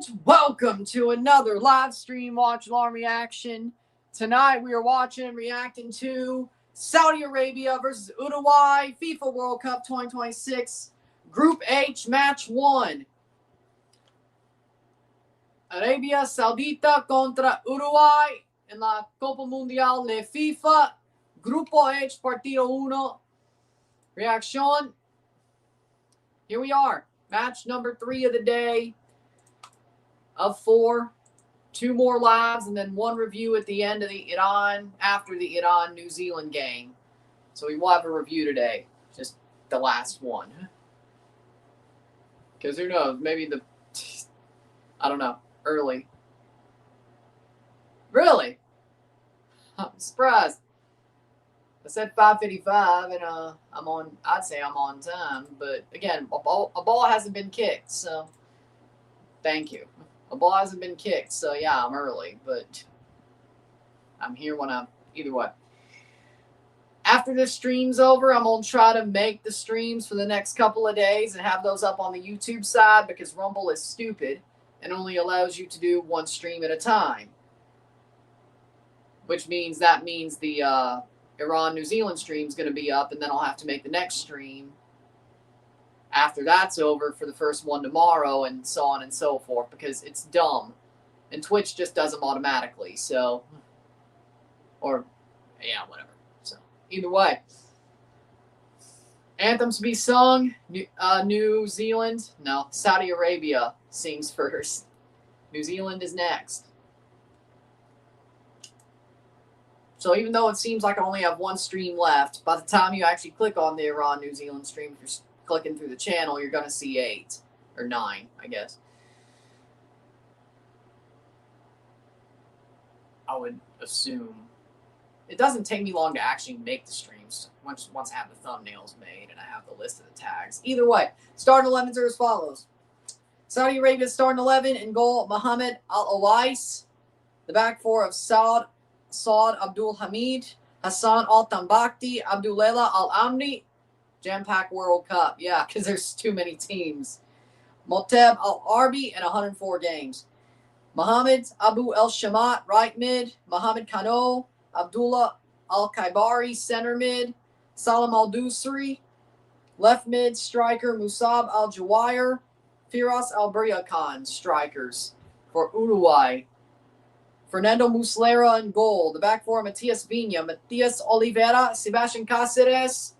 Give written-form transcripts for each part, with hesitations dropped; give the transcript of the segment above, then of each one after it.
And welcome to another live stream Watchalong reaction. Tonight we are watching and reacting to Saudi Arabia versus Uruguay FIFA World Cup 2026 Group H Match 1. Arabia Saudita contra Uruguay en la Copa Mundial de FIFA Grupo H Partido 1. Reaction. Here we are. Match number 3 of the day. Of 4, 2 more lives, and then 1 review at the end of the Iran, after the Iran-New Zealand game. So we will have a review today, just the last one. Because who knows, maybe I don't know, early. Really? I'm surprised. I said 5:55, and I'd say I'm on time, but again, a ball hasn't been kicked, so thank you. A ball hasn't been kicked, so yeah, I'm early, but I'm here when I'm, either way. After this stream's over, I'm going to try to make the streams for the next couple of days and have those up on the YouTube side, because Rumble is stupid and only allows you to do 1 stream at a time. Which means the Iran-New Zealand stream is going to be up, and then I'll have to make the next stream after that's over for the first one tomorrow, and so on and so forth, because it's dumb. And Twitch just does them automatically, so, or, yeah, whatever. So, either way. Anthems to be sung. New Zealand, no, Saudi Arabia sings first. New Zealand is next. So even though it seems like I only have 1 stream left, by the time you actually click on the Iran-New Zealand stream, if you're clicking through the channel, you're going to see 8 or 9, I guess. I would assume. It doesn't take me long to actually make the streams once I have the thumbnails made and I have the list of the tags. Either way, starting 11s are as follows. Saudi Arabia starting 11 in goal, Mohammed Al-Awais. The back 4 of Saud Abdul Hamid, Hassan Al-Tambakti, Abdullah Al-Amri. Jam-packed World Cup. Yeah, because there's too many teams. Moteb Al-Arbi in 104 games. Mohammed Abu El-Shamat, right mid. Mohammed Kano, Abdullah Al-Kaibari, center mid. Salam Al-Dusri, left mid. Striker Musab Al-Jawahir. Firas Al-Briakan, strikers for Uruguay. Fernando Muslera in goal. The back 4, Matias Vinha, Matias Oliveira, Sebastian Cáceres.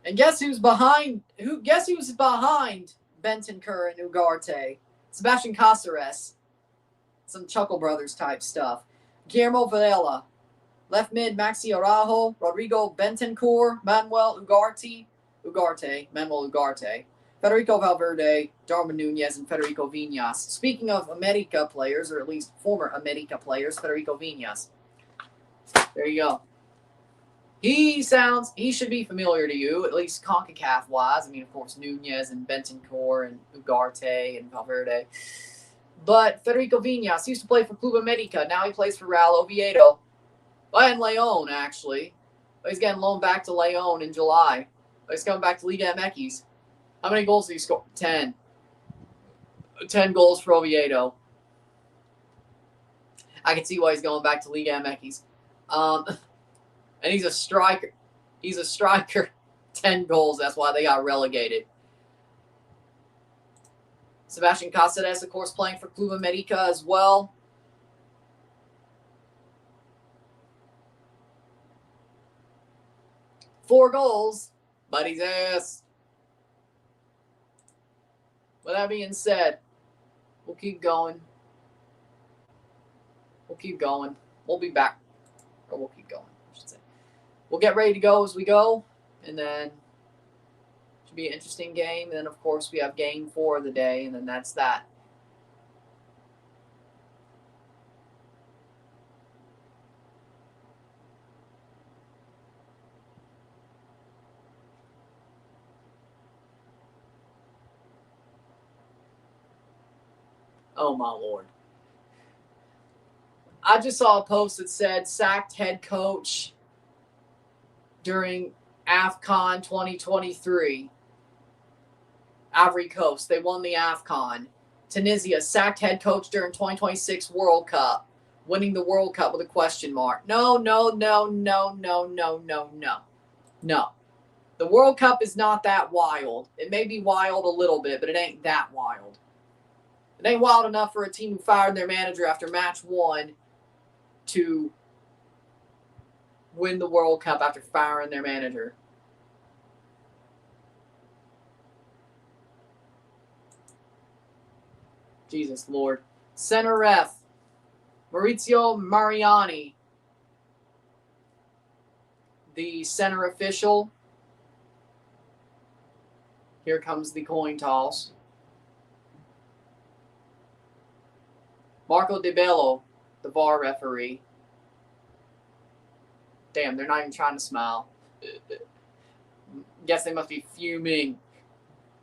And guess who's behind? Guess who's behind Bentancur and Ugarte? Sebastian Cáceres. Some Chuckle Brothers type stuff. Guillermo Varela. Left mid, Maxi Araujo, Rodrigo Bentancur, Manuel Ugarte. Federico Valverde, Darwin Nunez, and Federico Viñas. Speaking of America players, or at least former America players, Federico Viñas. There you go. He should be familiar to you, at least CONCACAF-wise. I mean, of course, Nunez and Bentancur and Ugarte and Valverde. But Federico Viñas used to play for Club America. Now he plays for Real Oviedo. And León, actually. But he's getting loaned back to León in July. But he's coming back to Liga MX. How many goals did he score? 10. 10 goals for Oviedo. I can see why he's going back to Liga MX. And he's a striker. He's a striker. 10 goals. That's why they got relegated. Sebastian Cáceres, of course, playing for Club America as well. Four goals. But he's ass. With that being said, we'll keep going. We'll keep going. We'll be back. Or we'll keep going, I should say. We'll get ready to go as we go. And then it should be an interesting game. And then, of course, we have game 4 of the day. And then that's that. Oh, my Lord. I just saw a post that said sacked head coach during AFCON 2023. Ivory Coast. They won the AFCON. Tunisia, sacked head coach during 2026 World Cup. Winning the World Cup with a question mark. No. No. The World Cup is not that wild. It may be wild a little bit, but it ain't that wild. It ain't wild enough for a team who fired their manager after match 1 to win the World Cup after firing their manager. Jesus Lord. Center ref, Maurizio Mariani. The center official. Here comes the coin toss. Marco De Bello, the VAR referee. Damn, they're not even trying to smile. Guess they must be fuming.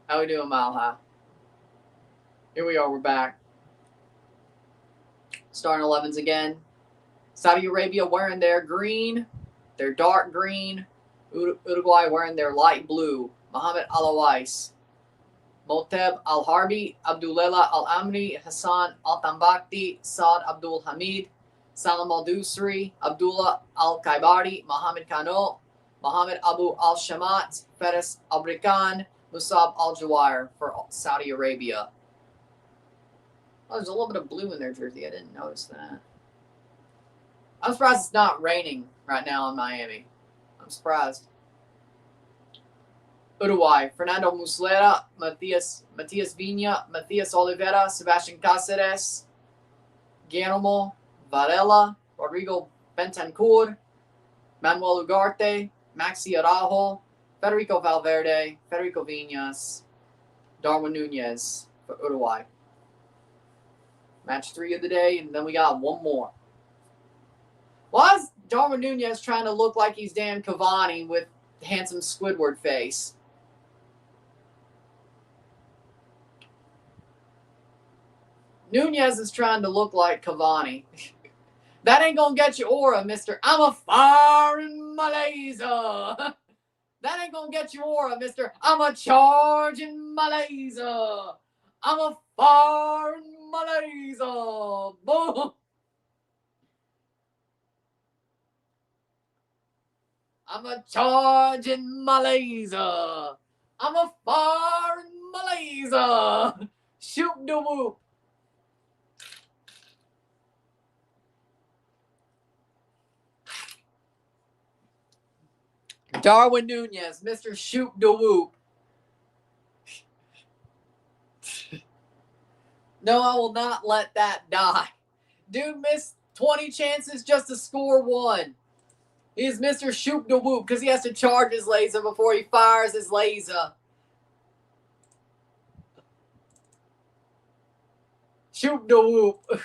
How we doing, Mile High? Here we are, we're back. Starting 11s again. Saudi Arabia wearing their green, their dark green. Uruguay wearing their light blue. Mohamed Al-Awais. Moteb Al-Harbi, Abdullah Al-Amri, Hassan Al-Tambakti, Saad Abdul Hamid, Salam Al-Dusri, Abdullah Al-Kaibari, Mohamed Kano, Mohamed Abu Al-Shamat, Faris Abrikan, Musab Al-Jawahir for Saudi Arabia. Oh, there's a little bit of blue in their jersey. I didn't notice that. I'm surprised it's not raining right now in Miami. I'm surprised. Uruguay, Fernando Muslera, Matias Viña, Matias Oliveira, Sebastian Cáceres, Guillermo Varela, Rodrigo Bentancur, Manuel Ugarte, Maxi Araujo, Federico Valverde, Federico Viñas, Darwin Nunez for Uruguay. Match 3 of the day, and then we got one more. Why is Darwin Nunez trying to look like he's Dan Cavani with handsome Squidward face? Nunez is trying to look like Cavani. That ain't gonna get you aura, Mr. I'm a fire in Malaysia. That ain't gonna get you aura, Mr. I'm a charge in Malaysia. I'm a fire in Malaysia. Boom. I'm a charge in Malaysia. I'm a fire in Malaysia. Shoot the whoop. Darwin Nunez, Mr. Shoot the Whoop. No, I will not let that die. Dude missed 20 chances just to score 1. He's Mr. Shoot the Whoop because he has to charge his laser before he fires his laser. Shoot the Whoop.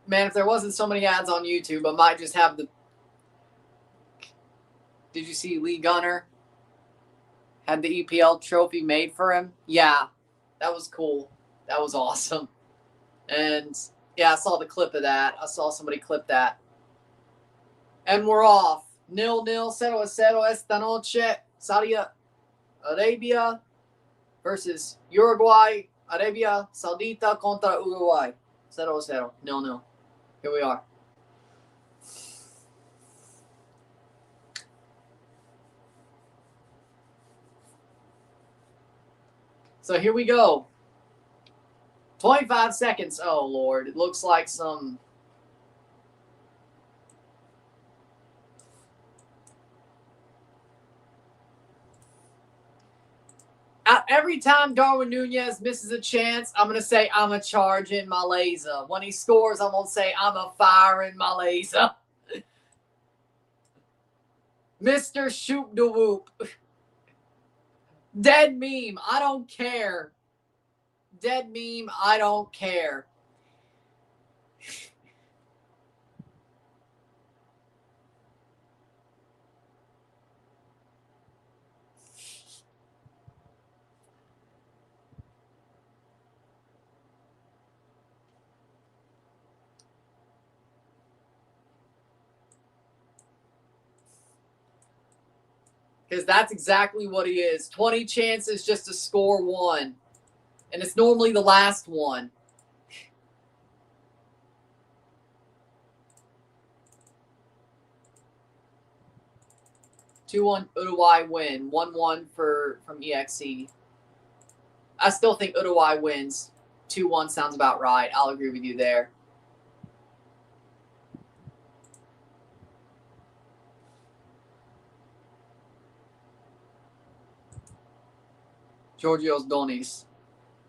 Man, if there wasn't so many ads on YouTube, I might just have the... Did you see Lee Gunner had the EPL trophy made for him? Yeah, that was cool. That was awesome. And yeah, I saw the clip of that. I saw somebody clip that. And we're off. 0-0, 0-0 esta noche. Saudi Arabia versus Uruguay. Arabia Saudita contra Uruguay. 0-0. 0-0. Here we are. So here we go. 25 seconds. Oh, Lord. It looks like some... Every time Darwin Nunez misses a chance, I'm going to say, I'm a charge in Malaysia. When he scores, I'm going to say, I'm a fire in Malaysia. Mr. Shoot the Whoop. Dead meme. I don't care. Dead meme. I don't care. Because that's exactly what he is. 20 chances just to score one. And it's normally the last one. (2-1) Uruguay win. 1-1 from EXE. I still think Uruguay wins. 2-1 sounds about right. I'll agree with you there. Georgios Donis.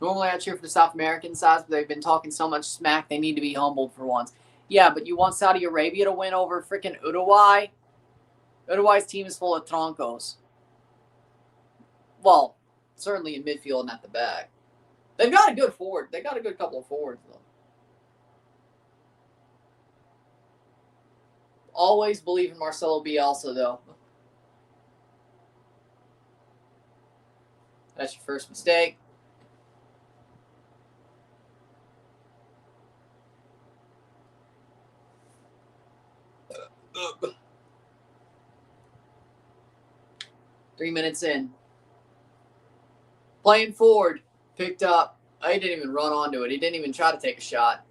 Normally I cheer for the South American sides, but they've been talking so much smack they need to be humbled for once. Yeah, but you want Saudi Arabia to win over freaking Uruguay? Uruguay's team is full of troncos. Well, certainly in midfield and at the back. They've got a good forward. They got a good couple of forwards, though. Always believe in Marcelo Bielsa, though. That's your first mistake. Three minutes in. Playing forward. Picked up. He didn't even run onto it. He didn't even try to take a shot.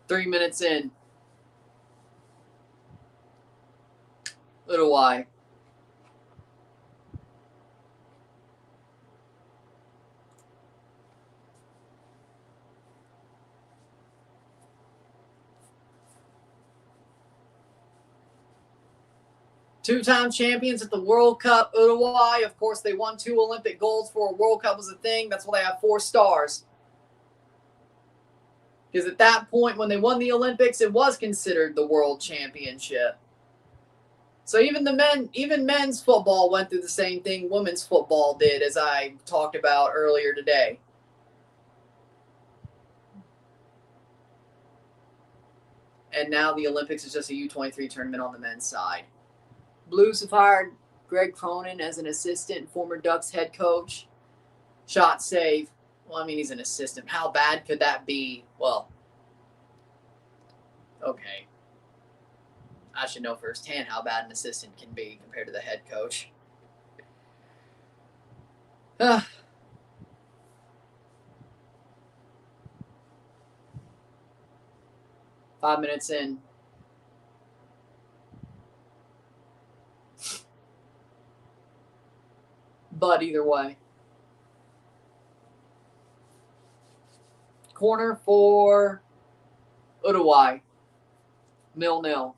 Three minutes in. Uruguay. Two-time champions at the World Cup, Uruguay. Of course, they won 2 Olympic golds before a World Cup was a thing. That's why they have 4 stars. Because at that point, when they won the Olympics, it was considered the World Championship. So even men's football went through the same thing women's football did, as I talked about earlier today. And now the Olympics is just a U23 tournament on the men's side. Blues have hired Greg Cronin as an assistant, former Ducks head coach. Shot save. Well, I mean, he's an assistant. How bad could that be? Well, okay. I should know firsthand how bad an assistant can be compared to the head coach. 5 minutes in. But either way. Corner for Uruguay. 0-0.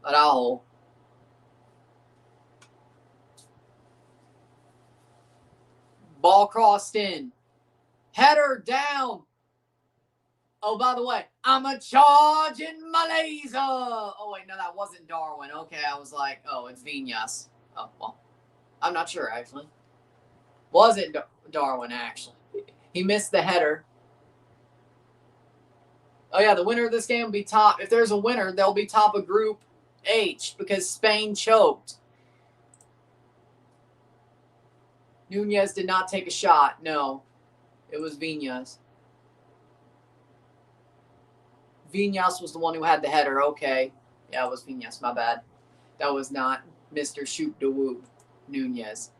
Araujo. Ball crossed in. Header down. Oh, by the way, I'm a charging Malaysia. Oh, wait, no, that wasn't Darwin. Okay, I was like, oh, it's Viñas. Oh, well, I'm not sure, actually. Was it Darwin, actually? He missed the header. Oh, yeah, the winner of this game will be top. If there's a winner, they'll be top of Group H because Spain choked. Nunez did not take a shot. No, it was Viñas. Viñas was the one who had the header. Okay. Yeah, it was Viñas. My bad. That was not Mr. Shoot da Whoop Nunez.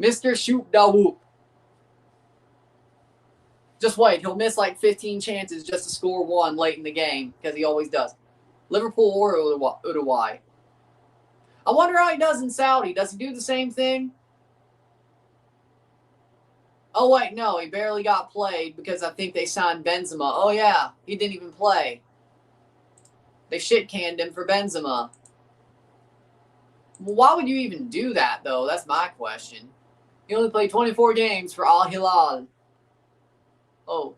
Mr. Shoot da Whoop. Just wait. He'll miss like 15 chances just to score one late in the game because he always does. Liverpool or Uruguay. I wonder how he does in Saudi. Does he do the same thing? Oh, wait, no. He barely got played because I think they signed Benzema. Oh, yeah. He didn't even play. They shit-canned him for Benzema. Well, why would you even do that, though? That's my question. He only played 24 games for Al Hilal. Oh.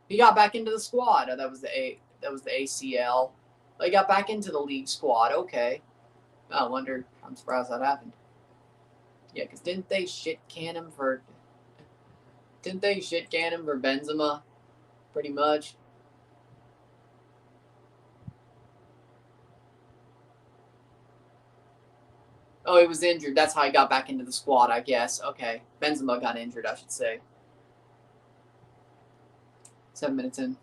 He got back into the squad. Oh, that was the That was the ACL. They got back into the league squad. Okay. I wonder. I'm surprised that happened. Yeah, because didn't they shit can him for Benzema? Pretty much. Oh, he was injured. That's how he got back into the squad, I guess. Okay. Benzema got injured, I should say. 7 minutes in.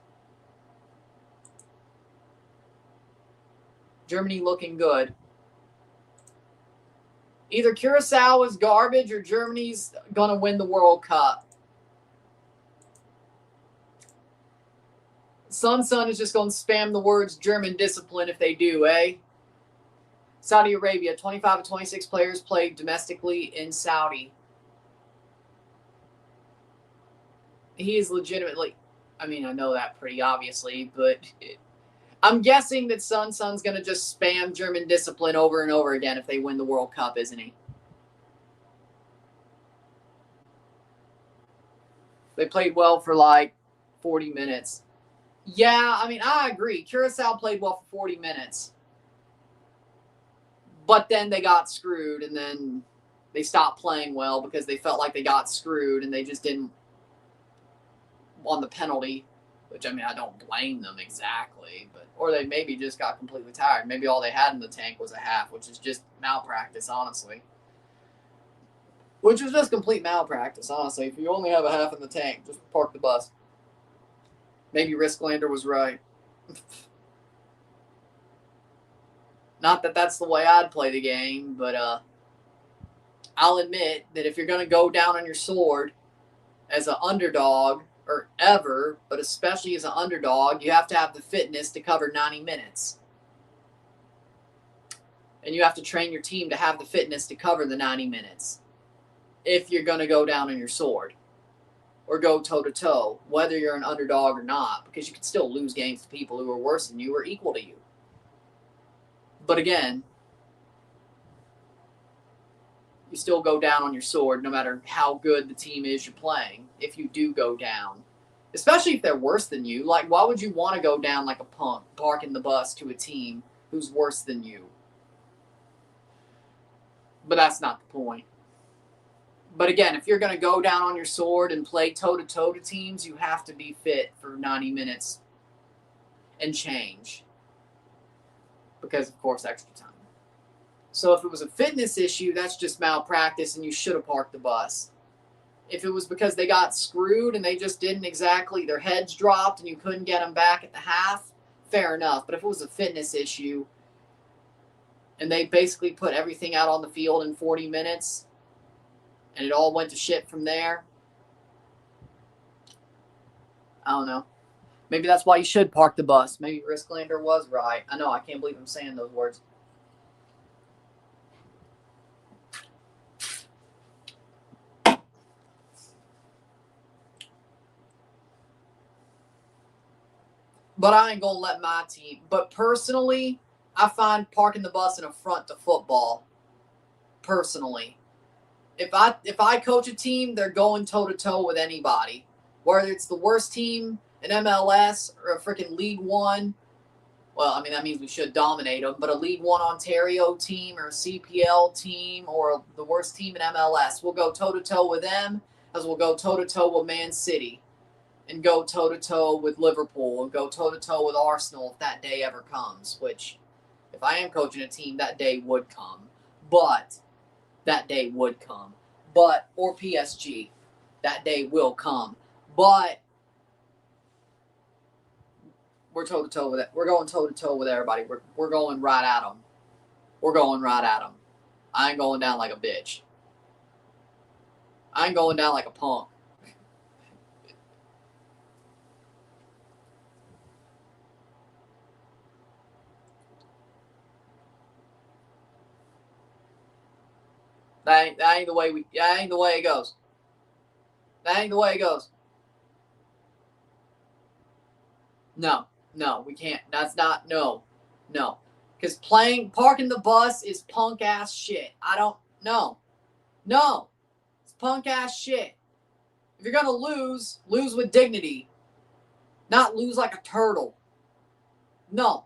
Germany looking good. Either Curacao is garbage or Germany's going to win the World Cup. Sun is just going to spam the words German discipline if they do, eh? Saudi Arabia, 25 of 26 players played domestically in Saudi. He is legitimately, I mean, I know that pretty obviously, but I'm guessing that Sun's going to just spam German discipline over and over again if they win the World Cup, isn't he? They played well for like 40 minutes. Yeah, I mean, I agree. Curacao played well for 40 minutes. But then they got screwed, and then they stopped playing well because they felt like they got screwed, and they just didn't on the penalty, which, I mean, I don't blame them exactly. Or they maybe just got completely tired. Maybe all they had in the tank was a half, which is just malpractice, honestly. Which is just complete malpractice, honestly. If you only have a half in the tank, just park the bus. Maybe Risklander was right. Not that that's the way I'd play the game, but I'll admit that if you're going to go down on your sword as an underdog, or ever, but especially as an underdog, you have to have the fitness to cover 90 minutes. And you have to train your team to have the fitness to cover the 90 minutes. If you're going to go down on your sword or go toe-to-toe, whether you're an underdog or not, because you can still lose games to people who are worse than you or equal to you. But again, you still go down on your sword no matter how good the team is you're playing if you do go down. Especially if they're worse than you. Like, why would you want to go down like a punk, parking the bus to a team who's worse than you? But that's not the point. But again, if you're going to go down on your sword and play toe-to-toe to teams, you have to be fit for 90 minutes and change. Because, of course, extra time. So if it was a fitness issue, that's just malpractice and you should have parked the bus. If it was because they got screwed and they just didn't exactly, their heads dropped and you couldn't get them back at the half, fair enough. But if it was a fitness issue and they basically put everything out on the field in 40 minutes and it all went to shit from there, I don't know. Maybe that's why you should park the bus. Maybe Risklander was right. I know, I can't believe I'm saying those words. But I ain't going to let my team. But personally, I find parking the bus an affront to football. Personally. If I coach a team, they're going toe-to-toe with anybody. Whether it's the worst team in MLS or a freaking League One. Well, I mean, that means we should dominate them. But a League One Ontario team or a CPL team or the worst team in MLS. We'll go toe-to-toe with them as we'll go toe-to-toe with Man City. And go toe-to-toe with Liverpool and go toe-to-toe with Arsenal if that day ever comes, which, if I am coaching a team, that day would come. But, that day would come. But, or PSG, that day will come. But, we're toe-to-toe with it. We're going toe-to-toe with everybody. We're going right at them. We're going right at them. I ain't going down like a bitch. I ain't going down like a punk. That ain't the way it goes. That ain't the way it goes. No, we can't. That's not, no. Because parking the bus is punk ass shit. I don't, no. It's punk ass shit. If you're going to lose with dignity. Not lose like a turtle. No.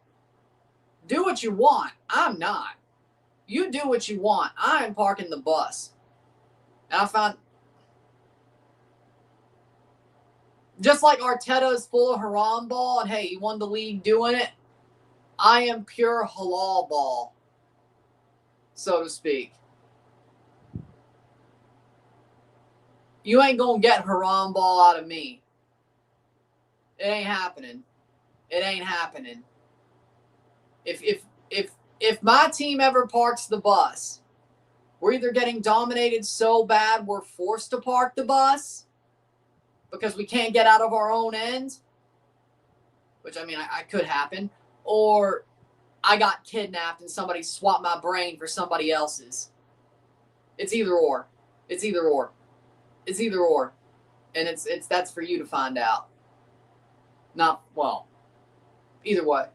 Do what you want. I'm not. You do what you want. I am parking the bus. And I found, just like Arteta is full of haram ball, and hey, he won the league doing it, I am pure halal ball, so to speak. You ain't gonna get haram ball out of me. It ain't happening. It ain't happening. If my team ever parks the bus, we're either getting dominated so bad we're forced to park the bus because we can't get out of our own end, which, I mean, I could happen, or I got kidnapped and somebody swapped my brain for somebody else's. It's either or. It's either or. It's either or. And that's for you to find out. Not, well, either way.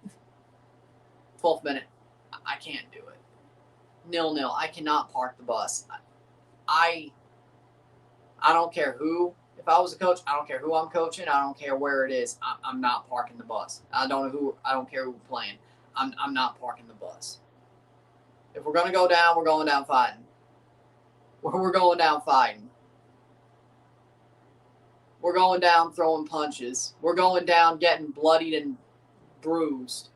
12th minute. I can't do it. 0-0. I cannot park the bus. I don't care who. If I was a coach, I don't care who I'm coaching. I don't care where it is. I'm not parking the bus. I don't care who we're playing. I'm not parking the bus. If we're gonna go down, we're going down fighting. We're going down fighting. We're going down throwing punches. We're going down getting bloodied and bruised.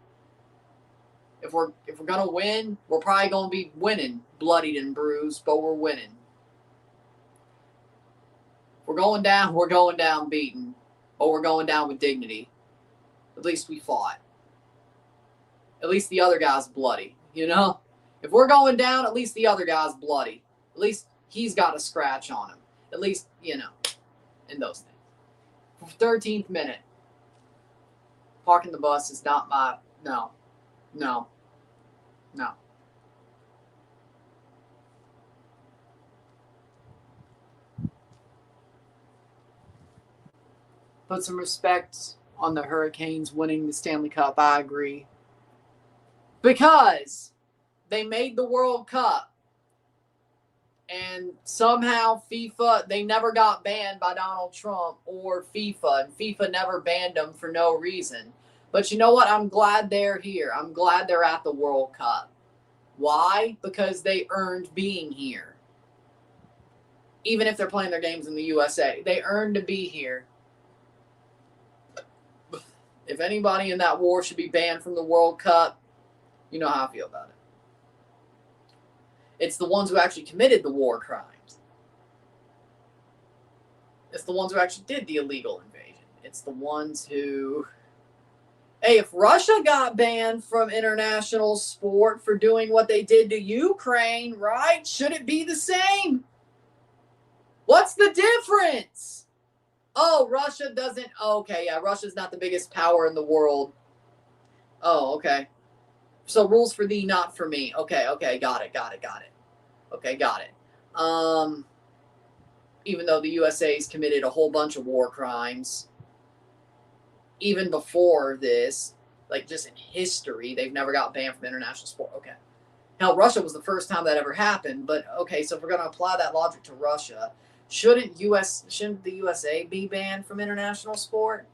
If we're gonna win, we're probably gonna be winning bloodied and bruised, but we're winning. We're going down beaten, but we're going down with dignity. At least we fought. At least the other guy's bloody, you know? If we're going down, at least the other guy's bloody. At least he's got a scratch on him. At least, you know, in those things. 13th minute. Parking the bus is not my, no. Put some respect on the Hurricanes winning the Stanley Cup. I agree. Because they made the World Cup. And somehow FIFA, they never got banned by Donald Trump or FIFA. And FIFA never banned them for no reason. But you know what? I'm glad they're here. I'm glad they're at the World Cup. Why? Because they earned being here. Even if they're playing their games in the USA. They earned to be here. If anybody in that war should be banned from the World Cup, you know how I feel about it. It's the ones who actually committed the war crimes. It's the ones who actually did the illegal invasion. It's the ones who... Hey, if Russia got banned from international sport for doing what they did to Ukraine, right? Should it be the same? What's the difference? Oh, Russia doesn't... Okay, yeah, Russia's not the biggest power in the world. Oh, okay. So rules for thee, not for me. Okay, got it. Okay, got it. Even though the USA's committed a whole bunch of war crimes, even before this, like just in history, they've never got banned from international sport. Okay. Hell, Russia was the first time that ever happened, but okay, so if we're going to apply that logic to Russia, shouldn't the USA be banned from international sport?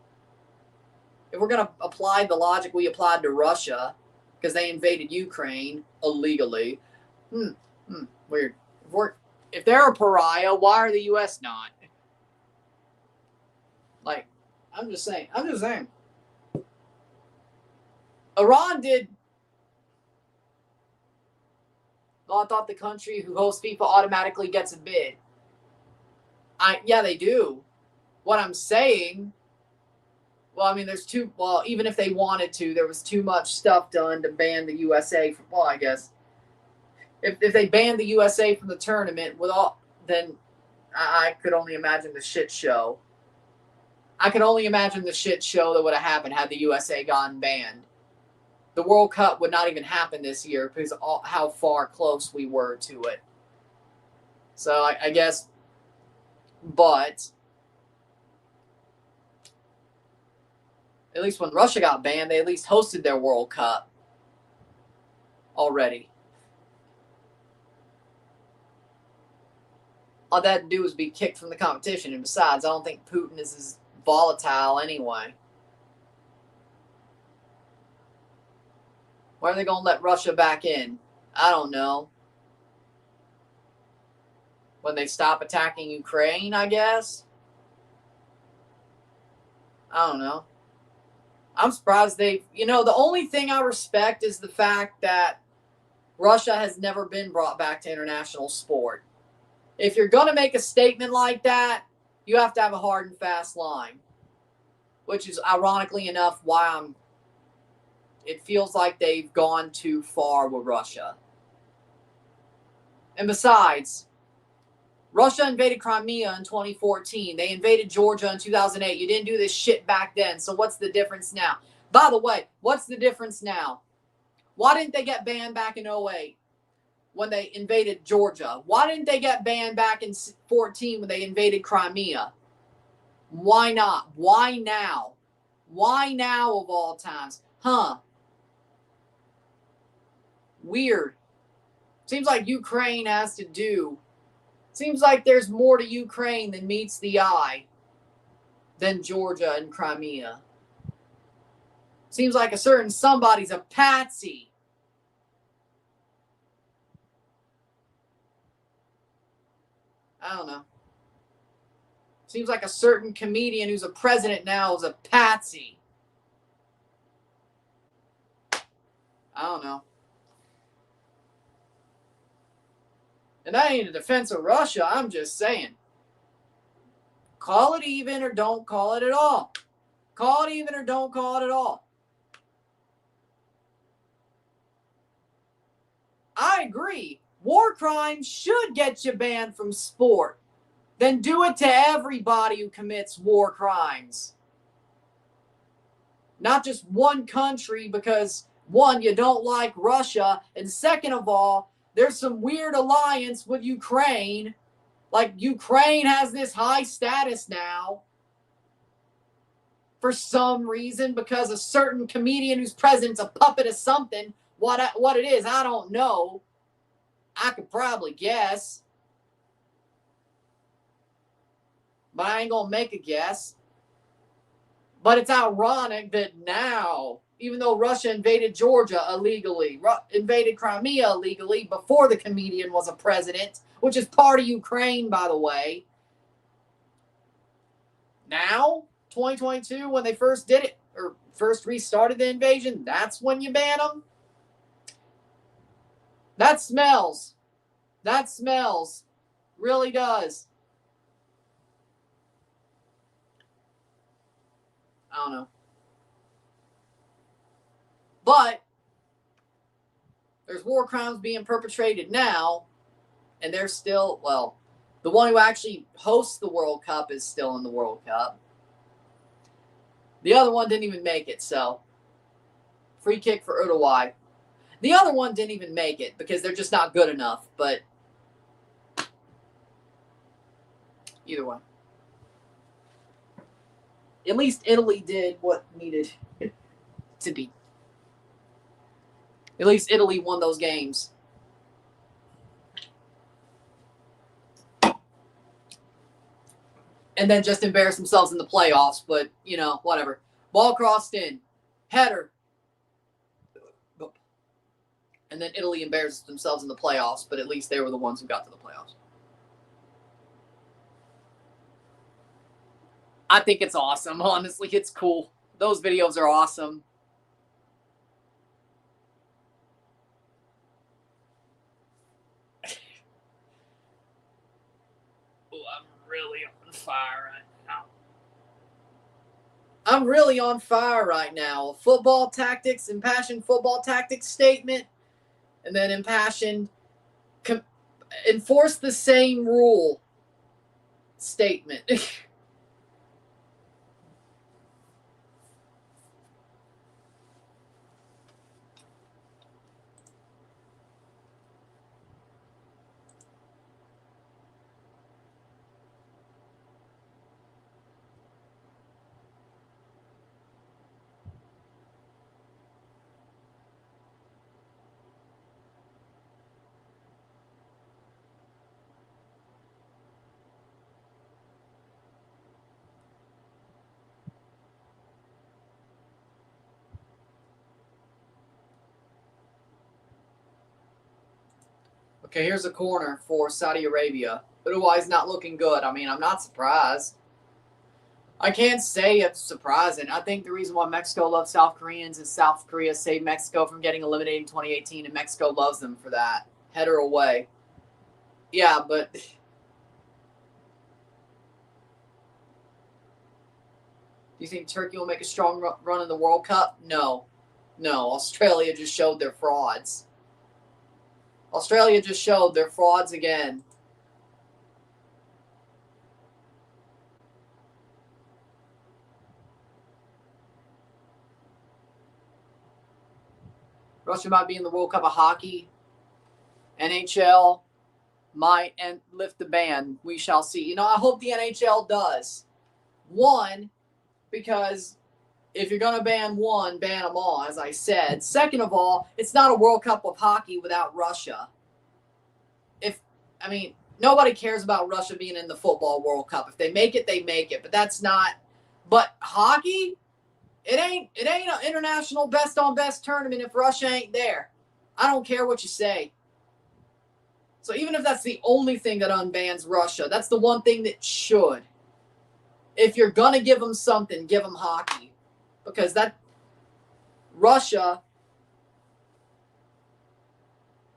If we're going to apply the logic we applied to Russia, because they invaded Ukraine illegally, weird. If they're a pariah, why are the U.S. not? Like, I'm just saying. Iran did. Well, I thought the country who hosts FIFA automatically gets a bid. Yeah, they do. What I'm saying, well, I mean, even if they wanted to, there was too much stuff done to ban the USA from, well, I guess. If they banned the USA from the tournament, then I could only imagine the shit show. I can only imagine the shit show that would have happened had the USA gotten banned. The World Cup would not even happen this year because how far close we were to it. So I guess, but at least when Russia got banned, they at least hosted their World Cup already. All they had to do was be kicked from the competition. And besides, I don't think Putin is as volatile anyway. When are they going to let Russia back in? I don't know. When they stop attacking Ukraine, I guess. I don't know. I'm surprised the only thing I respect is the fact that Russia has never been brought back to international sport. If you're going to make a statement like that, you have to have a hard and fast line, which is ironically enough why it feels like they've gone too far with Russia. And besides, Russia invaded Crimea in 2014. They invaded Georgia in 2008. You didn't do this shit back then. So what's the difference now? By the way, what's the difference now? Why didn't they get banned back in 2008 when they invaded Georgia? Why didn't they get banned back in 2014 when they invaded Crimea? Why not? Why now? Why now of all times? Huh. Weird. Seems like Ukraine has to do. Seems like there's more to Ukraine than meets the eye than Georgia and Crimea. Seems like a certain somebody's a patsy. I don't know. Seems like a certain comedian who's a president now is a patsy. I don't know. And that ain't a defense of Russia. I'm just saying. Call it even or don't call it at all. Call it even or don't call it at all. I agree. War crimes should get you banned from sport. Then do it to everybody who commits war crimes. Not just one country because, one, you don't like Russia, and second of all, there's some weird alliance with Ukraine. Like, Ukraine has this high status now for some reason because a certain comedian who's president's a puppet of something. What it is, I don't know. I could probably guess. But I ain't going to make a guess. But it's ironic that now, even though Russia invaded Georgia illegally, invaded Crimea illegally before the comedian was a president, which is part of Ukraine, by the way. Now, 2022, when they first did it, or first restarted the invasion, that's when you ban them? That smells. That smells. Really does. I don't know. But there's war crimes being perpetrated now, and they're still, well, the one who actually hosts the World Cup is still in the World Cup. The other one didn't even make it, so free kick for Uruguay. The other one didn't even make it because they're just not good enough, but either one. At least Italy did what needed to be. At least Italy won those games. And then just embarrass themselves in the playoffs, but, whatever. Ball crossed in. Header. And then Italy embarrassed themselves in the playoffs, but at least they were the ones who got to the playoffs. I think it's awesome, honestly. It's cool. Those videos are awesome. I'm really on fire right now. I'm really on fire right now. Football tactics, impassioned football tactics statement, and then impassioned enforce the same rule statement. Okay, here's a corner for Saudi Arabia. Uruguay's not looking good. I mean, I'm not surprised. I can't say it's surprising. I think the reason why Mexico loves South Koreans is South Korea saved Mexico from getting eliminated in 2018, and Mexico loves them for that. Header away. Yeah, but... Do you think Turkey will make a strong run in the World Cup? No. No, Australia just showed their frauds. Australia just showed their frauds again. Russia might be in the World Cup of Hockey. NHL might lift the ban. We shall see. You know, I hope the NHL does. One, because if you're going to ban one, ban them all, as I said. Second of all, it's not a World Cup of Hockey without Russia. Nobody cares about Russia being in the Football World Cup. If they make it, they make it. But that's not. But hockey, it ain't an international best-on-best tournament if Russia ain't there. I don't care what you say. So even if that's the only thing that unbans Russia, that's the one thing that should. If you're going to give them something, give them hockey. Because that Russia,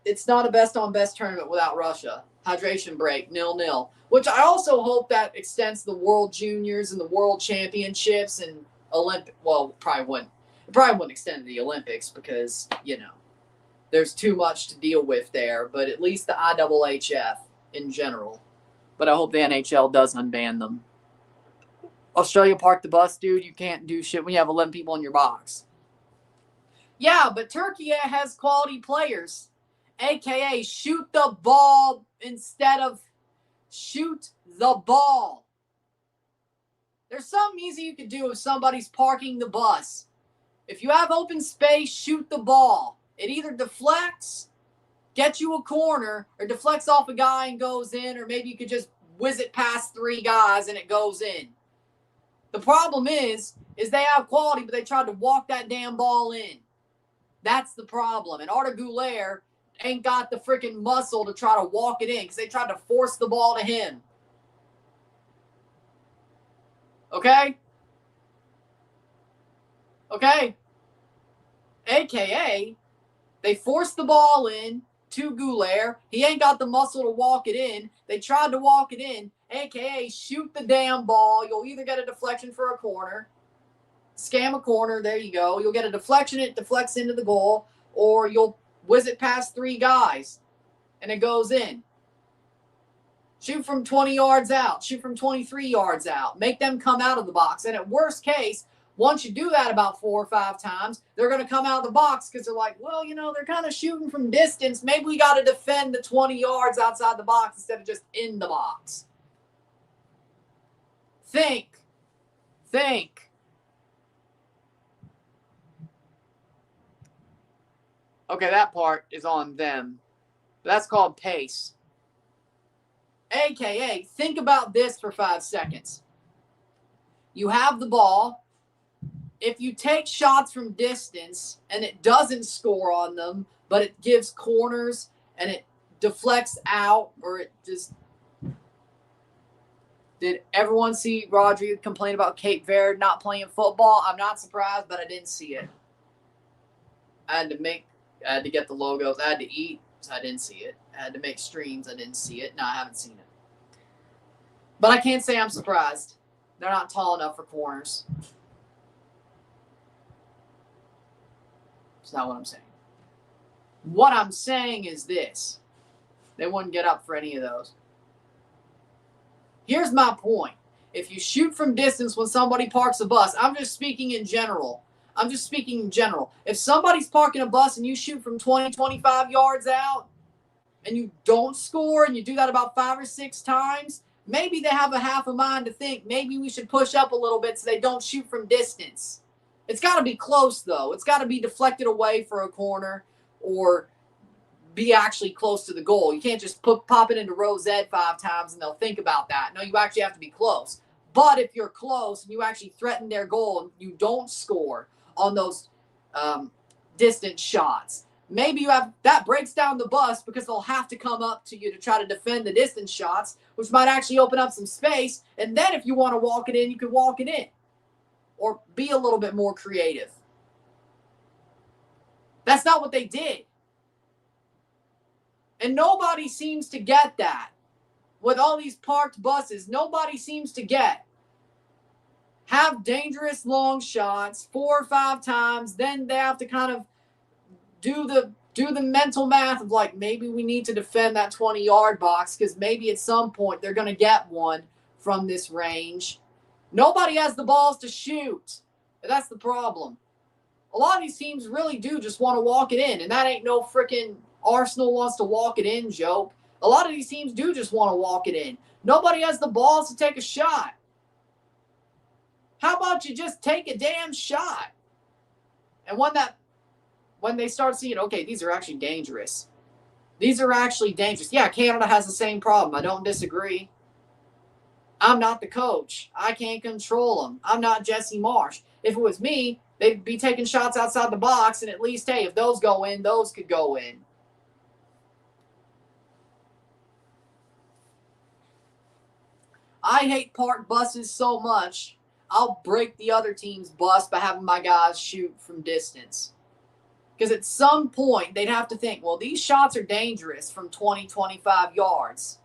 it's not a best-on-best tournament without Russia. Hydration break, 0-0. Which I also hope that extends to the World Juniors and the World Championships and Olympic. Well, it probably wouldn't extend to the Olympics because, you know, there's too much to deal with there. But at least the IHF in general. But I hope the NHL does unban them. Australia parked the bus, dude. You can't do shit when you have 11 people in your box. Yeah, but Turkey has quality players. AKA shoot the ball instead of shoot the ball. There's something easy you could do if somebody's parking the bus. If you have open space, shoot the ball. It either deflects, gets you a corner, or deflects off a guy and goes in, or maybe you could just whiz it past 3 guys and it goes in. The problem is they have quality, but they tried to walk that damn ball in. That's the problem. And Arda Güler ain't got the freaking muscle to try to walk it in because they tried to force the ball to him. Okay? Okay? AKA, they forced the ball in to Güler. He ain't got the muscle to walk it in. They tried to walk it in. AKA, shoot the damn ball. You'll either get a deflection for a corner. Scam a corner. There you go. You'll get a deflection. It deflects into the goal. Or you'll whiz it past 3 guys. And it goes in. Shoot from 20 yards out. Shoot from 23 yards out. Make them come out of the box. And at worst case, once you do that about 4 or 5 times, they're going to come out of the box because they're like, well, you know, they're kind of shooting from distance. Maybe we got to defend the 20 yards outside the box instead of just in the box. Think. Okay, that part is on them. That's called pace. AKA, think about this for 5 seconds. You have the ball. If you take shots from distance and it doesn't score on them, but it gives corners and it deflects out or it just... Did everyone see Rodri complain about Cape Verde not playing football? I'm not surprised, but I didn't see it. I had to get the logos. I had to eat, so I didn't see it. I had to make streams. I didn't see it. No, I haven't seen it. But I can't say I'm surprised. They're not tall enough for corners. That's not what I'm saying. What I'm saying is this. They wouldn't get up for any of those. Here's my point. If you shoot from distance when somebody parks a bus, I'm just speaking in general. If somebody's parking a bus and you shoot from 20, 25 yards out and you don't score and you do that about 5 or 6 times, maybe they have a half a mind to think maybe we should push up a little bit so they don't shoot from distance. It's got to be close, though. It's got to be deflected away for a corner or be actually close to the goal. You can't just pop it into row Z 5 times and they'll think about that. No, you actually have to be close. But if you're close and you actually threaten their goal and you don't score on those distant shots, maybe you have that breaks down the bus because they'll have to come up to you to try to defend the distance shots, which might actually open up some space. And then if you want to walk it in, you can walk it in or be a little bit more creative. That's not what they did. And nobody seems to get that. With all these parked buses, nobody seems to get. Have dangerous long shots 4 or 5 times, then they have to kind of do the mental math of like, maybe we need to defend that 20-yard box because maybe at some point they're going to get one from this range. Nobody has the balls to shoot. That's the problem. A lot of these teams really do just want to walk it in, and that ain't no freaking Arsenal wants to walk it in joke. A lot of these teams do just want to walk it in. Nobody has the balls to take a shot. How about you just take a damn shot? And when they start seeing, okay, these are actually dangerous. These are actually dangerous. Yeah, Canada has the same problem. I don't disagree. I'm not the coach. I can't control them. I'm not Jesse Marsh. If it was me, they'd be taking shots outside the box, and at least, hey, if those go in, those could go in. I hate parked buses so much, I'll break the other team's bus by having my guys shoot from distance. Because at some point, they'd have to think, well, these shots are dangerous from 20, 25 yards.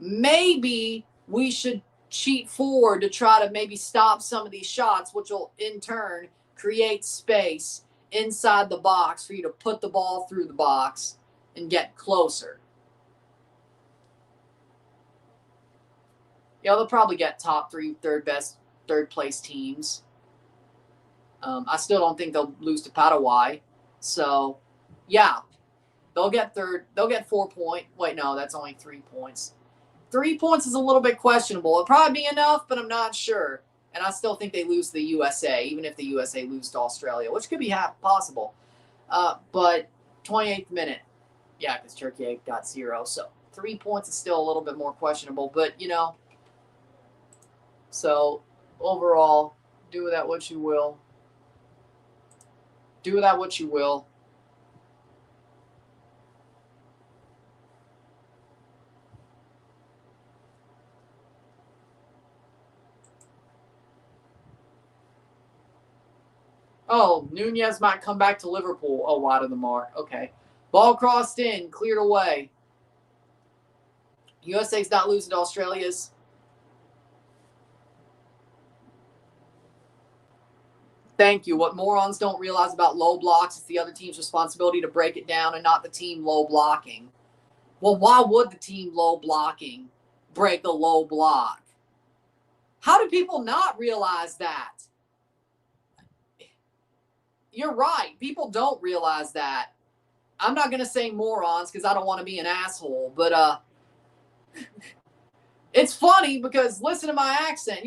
Maybe we should cheat forward to try to maybe stop some of these shots, which will in turn create space inside the box for you to put the ball through the box and get closer. Yeah, they'll probably get top 3, third place teams. I still don't think they'll lose to Paraguay. So, yeah, they'll get third. They'll get 4 points. Wait, no, that's only 3 points. 3 points is a little bit questionable. It'll probably be enough, but I'm not sure. And I still think they lose to the USA, even if the USA lose to Australia, which could be possible. But 28th minute, yeah, because Turkey got 0. So 3 points is still a little bit more questionable. But, so overall, do with that what you will. Do with that what you will. Oh, Nunez might come back to Liverpool. Oh, wide of the mark. Okay. Ball crossed in, cleared away. USA's not losing to Australia's. Thank you. What morons don't realize about low blocks is the other team's responsibility to break it down and not the team low blocking. Well, why would the team low blocking break the low block? How do people not realize that? You're right. People don't realize that. I'm not going to say morons because I don't want to be an asshole, but it's funny because listen to my accent.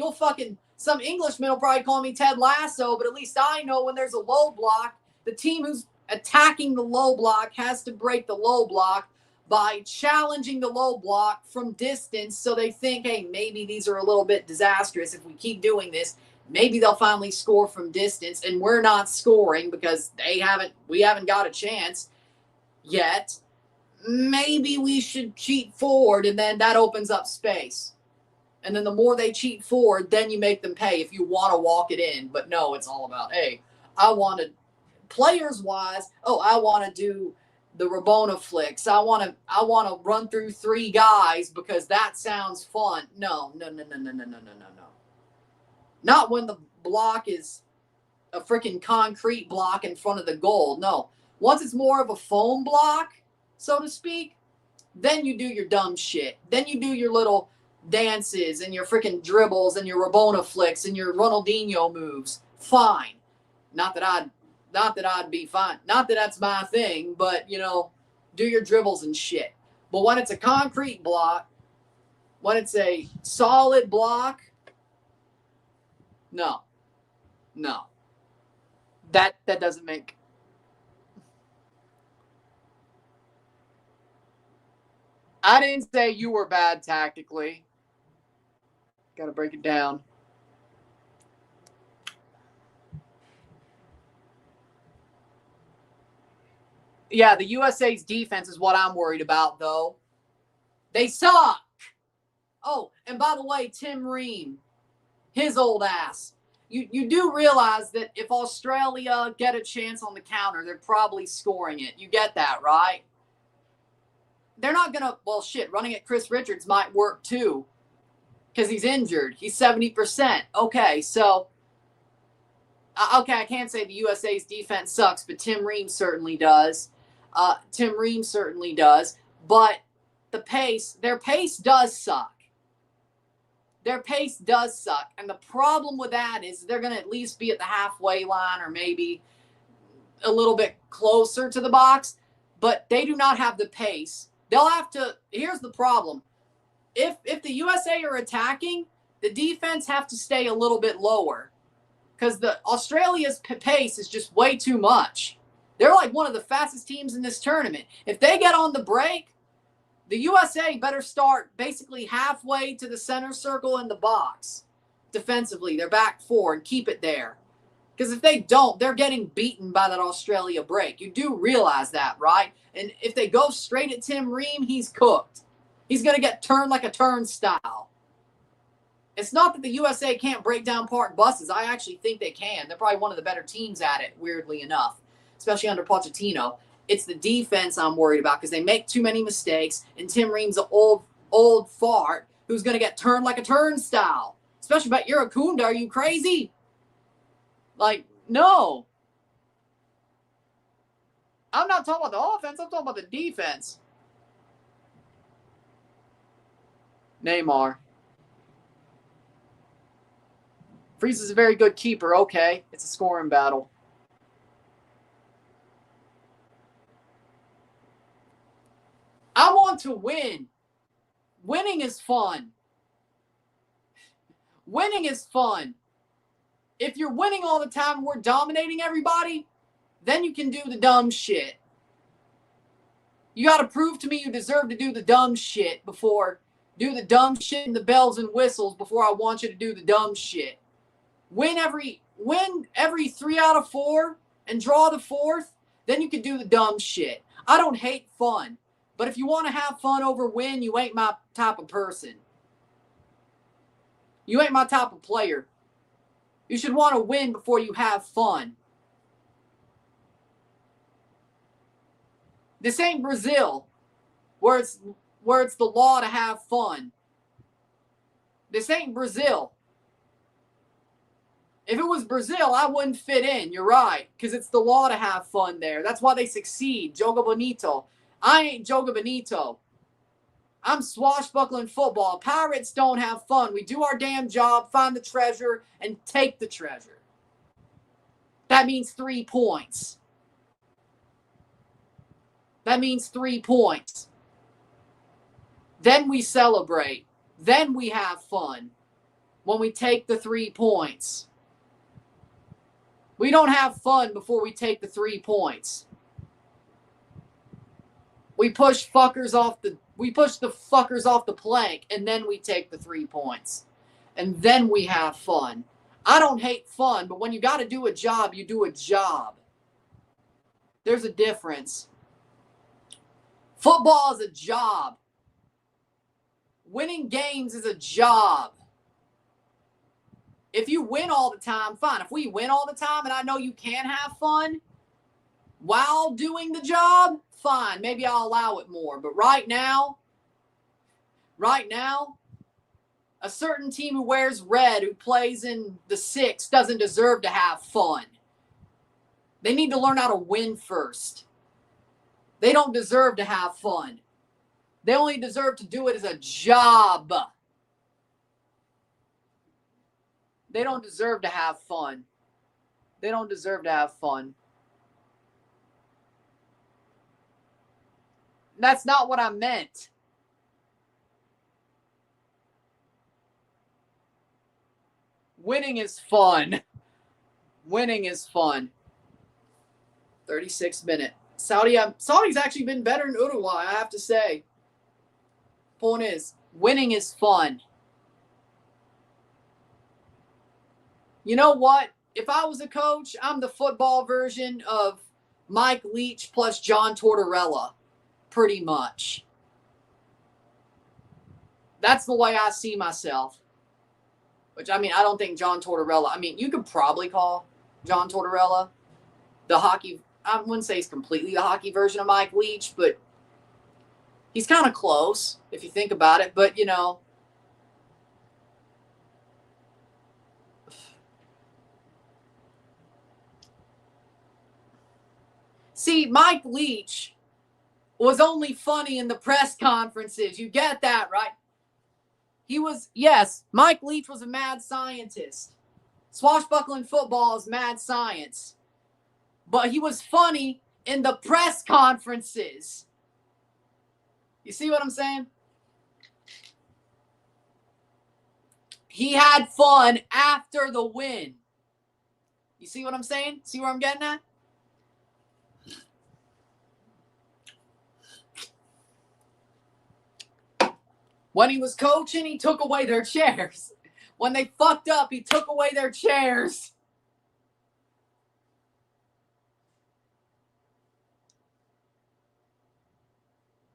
Some Englishman will probably call me Ted Lasso, but at least I know when there's a low block, the team who's attacking the low block has to break the low block by challenging the low block from distance. So they think, hey, maybe these are a little bit disastrous. If we keep doing this, maybe they'll finally score from distance, and we're not scoring because we haven't got a chance yet. Maybe we should cheat forward, and then that opens up space. And then the more they cheat forward, then you make them pay if you want to walk it in. But no, it's all about, hey, I want to, players-wise, I want to do the Rabona flicks. I want to run through 3 guys because that sounds fun. No. Not when the block is a freaking concrete block in front of the goal. No. Once it's more of a foam block, so to speak, then you do your dumb shit. Then you do your little dances and your freaking dribbles and your Rabona flicks and your Ronaldinho moves. Fine. Not that I'd be fine. Not that that's my thing, but, do your dribbles and shit. But when it's a concrete block, when it's a solid block, no. That doesn't make... I didn't say you were bad tactically. Got to break it down. Yeah, the USA's defense is what I'm worried about, though. They suck. Oh, and by the way, Tim Ream, his old ass. You do realize that if Australia get a chance on the counter, they're probably scoring it. You get that, right? They're not going to, well, shit, running at Chris Richards might work too because he's injured. He's 70%. Okay, so, okay, I can't say the USA's defense sucks, but Tim Ream certainly does. Tim Ream certainly does. But their pace does suck. Their pace does suck. And the problem with that is they're going to at least be at the halfway line or maybe a little bit closer to the box, but they do not have the pace. They'll have to, here's the problem. If the USA are attacking, the defense have to stay a little bit lower because the Australia's pace is just way too much. They're like one of the fastest teams in this tournament. If they get on the break, the USA better start basically halfway to the center circle in the box defensively, their back four, and keep it there. Because if they don't, they're getting beaten by that Australia break. You do realize that, right? And if they go straight at Tim Ream, he's cooked. He's going to get turned like a turnstile. It's not that the USA can't break down park buses. I actually think they can. They're probably one of the better teams at it, weirdly enough, especially under Pochettino. It's the defense I'm worried about because they make too many mistakes, and Tim Ream's an old fart who's going to get turned like a turnstile. Especially about Irakunda. Are you crazy? Like, no. I'm not talking about the offense. I'm talking about the defense. Neymar. Freeze is a very good keeper. Okay, it's a scoring battle. I want to win. Winning is fun. Winning is fun. If you're winning all the time and we're dominating everybody, then you can do the dumb shit. You got to prove to me you deserve to do the dumb shit before, do the dumb shit and the bells and whistles before I want you to do the dumb shit. Win every 3 out of 4 and draw the 4th, then you can do the dumb shit. I don't hate fun. But if you want to have fun over win, you ain't my type of person. You ain't my type of player. You should want to win before you have fun. This ain't Brazil, where it's the law to have fun. This ain't Brazil. If it was Brazil, I wouldn't fit in. You're right, because it's the law to have fun there. That's why they succeed. Joga bonito. I ain't Joga bonito. I'm swashbuckling football. Pirates don't have fun. We do our damn job, find the treasure, and take the treasure. That means 3 points. That means 3 points. Then we celebrate. Then we have fun when we take the 3 points. We don't have fun before we take the 3 points. We push the fuckers off the plank, and then we take the 3 points. And then we have fun. I don't hate fun, but when you got to do a job, you do a job. There's a difference. Football is a job. Winning games is a job. If you win all the time, fine. If we win all the time and I know you can have fun while doing the job, fine. Maybe I'll allow it more. But right now, a certain team who wears red, who plays in the 6, doesn't deserve to have fun. They need to learn how to win first. They don't deserve to have fun. They only deserve to do it as a job. They don't deserve to have fun. They don't deserve to have fun. That's not what I meant. Winning is fun. Winning is fun. 36 minute. Saudi's actually been better than Uruguay, I have to say. Point is, winning is fun. You know what? If I was a coach, I'm the football version of Mike Leach plus John Tortorella, pretty much. That's the way I see myself. Which, I mean, I don't think John Tortorella, I mean, you could probably call John Tortorella the hockey, I wouldn't say he's completely the hockey version of Mike Leach, but he's kind of close if you think about it. But, you know, see, Mike Leach was only funny in the press conferences. You get that, right? He was, yes, Mike Leach was a mad scientist. Swashbuckling football is mad science. But he was funny in the press conferences. You see what I'm saying? He had fun after the win. You see what I'm saying? See where I'm getting at? When he was coaching, he took away their chairs. When they fucked up, he took away their chairs.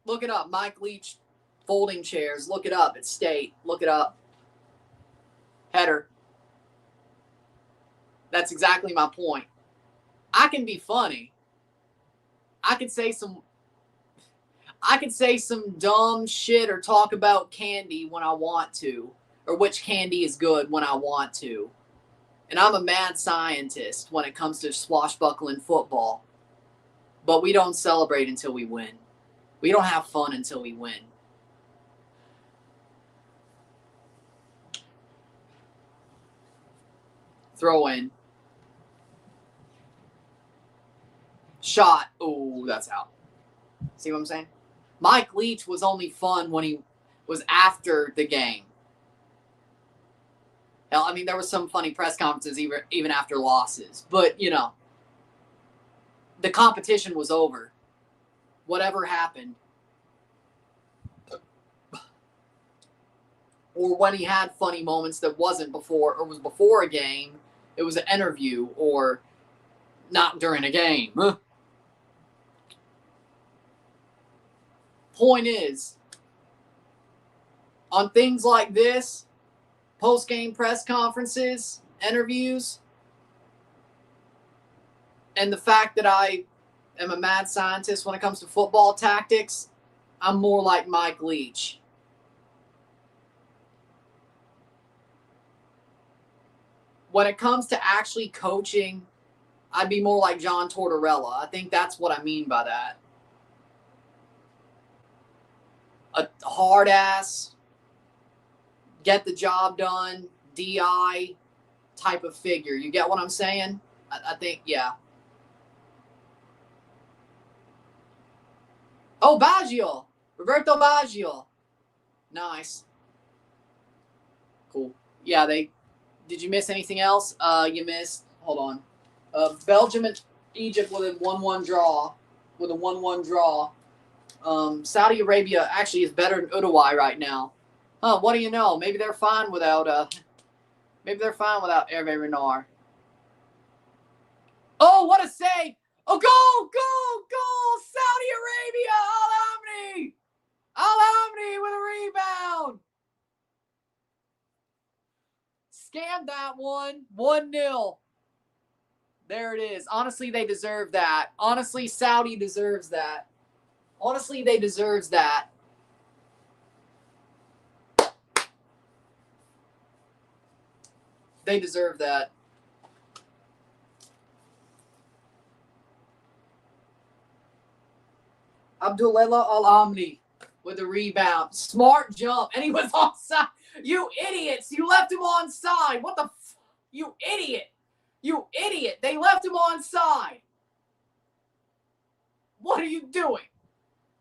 Look it up. Mike Leach folding chairs. Look it up. It's State. Look it up. Header. That's exactly my point. I can be funny. I could say some dumb shit or talk about candy when I want to, or which candy is good when I want to. And I'm a mad scientist when it comes to swashbuckling football. But we don't celebrate until we win. We don't have fun until we win. Throw in. Shot. Oh, that's out. See what I'm saying? Mike Leach was only fun when he was after the game. Hell, I mean, there were some funny press conferences even after losses. But, you know, the competition was over. Whatever happened. Or when he had funny moments that wasn't before, or was before a game, it was an interview, or not during a game. Point is, on things like this, post-game press conferences, interviews, and the fact that I am a mad scientist when it comes to football tactics, I'm more like Mike Leach. When it comes to actually coaching, I'd be more like John Tortorella. I think that's what I mean by that. A hard-ass, get the job done, DI type of figure. You get what I'm saying? I think, yeah. Oh, Baggio. Roberto Baggio. Nice. Cool. Yeah, did you miss anything else? You missed, hold on. Belgium and Egypt with a 1-1 draw. Saudi Arabia actually is better than Uruguay right now. Huh, what do you know? Maybe they're fine without Hervé Renard. Oh, what a save! Oh, goal! Saudi Arabia! Al-Amni with a rebound! Scammed that one. 1-0. There it is. Honestly, they deserve that. Honestly, Saudi deserves that. Honestly, they deserves that. They deserve that. Abdullah Al-Amni with a rebound. Smart jump. And he was offside. You idiots. You left him onside. What the you idiot. You idiot. They left him onside. What are you doing?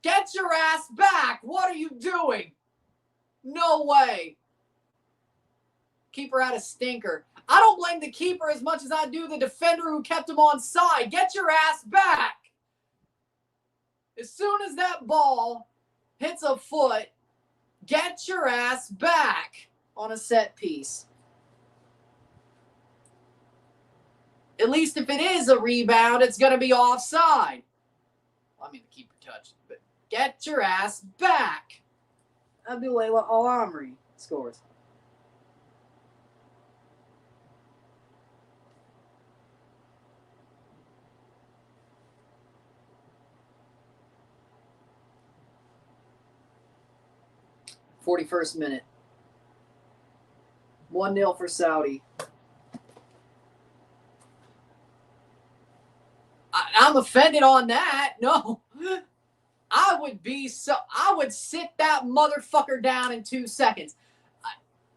Get your ass back. What are you doing? No way. Keeper had a stinker. I don't blame the keeper as much as I do the defender who kept him onside. Get your ass back. As soon as that ball hits a foot, get your ass back on a set piece. At least if it is a rebound, it's going to be offside. Well, I mean, the keeper touched, but get your ass back. Abdullah Al-Amri scores. "41st minute. 1-0 for Saudi. I'm offended on that. No. I would sit that motherfucker down in 2 seconds.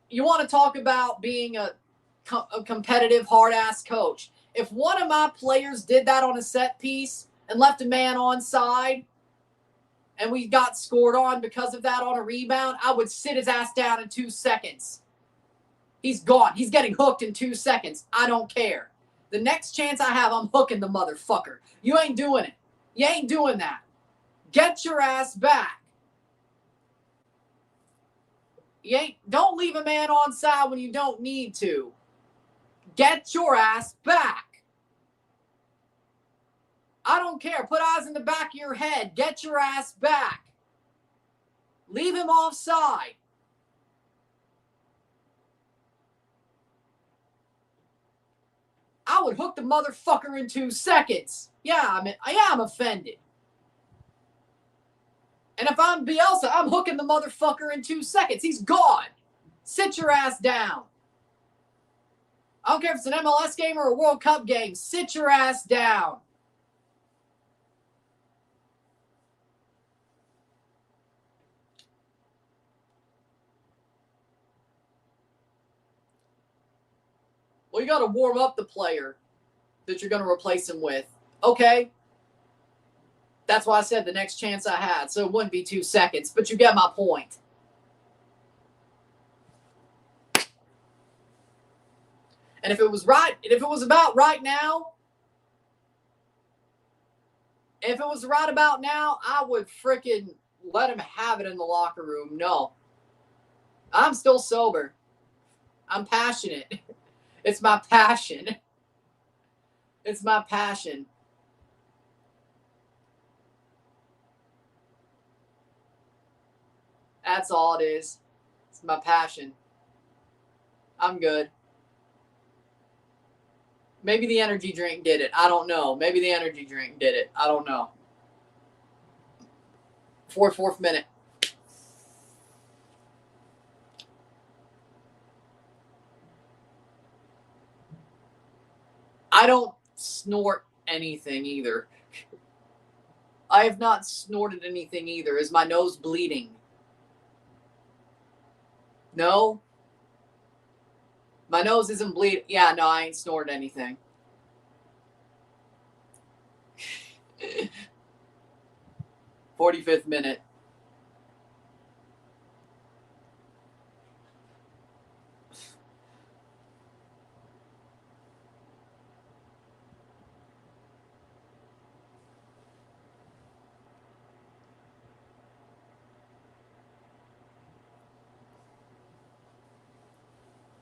You want to talk about being a competitive, hard-ass coach. If one of my players did that on a set piece and left a man onside and we got scored on because of that on a rebound, I would sit his ass down in 2 seconds. He's gone. He's getting hooked in 2 seconds. I don't care. The next chance I have, I'm hooking the motherfucker. You ain't doing it. You ain't doing that. Get your ass back. Don't leave a man onside when you don't need to. Get your ass back. I don't care. Put eyes in the back of your head. Get your ass back. Leave him offside. I would hook the motherfucker in 2 seconds. Yeah, I'm offended. And if I'm Bielsa, I'm hooking the motherfucker in 2 seconds. He's gone. Sit your ass down. I don't care if it's an MLS game or a World Cup game. Sit your ass down. Well, you got to warm up the player that you're going to replace him with. Okay. That's why I said the next chance I had. So it wouldn't be 2 seconds, but you get my point. And if it was about right now, I would freaking let him have it in the locker room. No. I'm still sober. I'm passionate. It's my passion. It's my passion. That's all it is. It's my passion. I'm good. Maybe the energy drink did it. I don't know. Maybe the energy drink did it. I don't know. 4th minute. I don't snort anything either. I have not snorted anything either. Is my nose bleeding? No? My nose isn't bleeding. Yeah, no, I ain't snorted anything. "45th minute.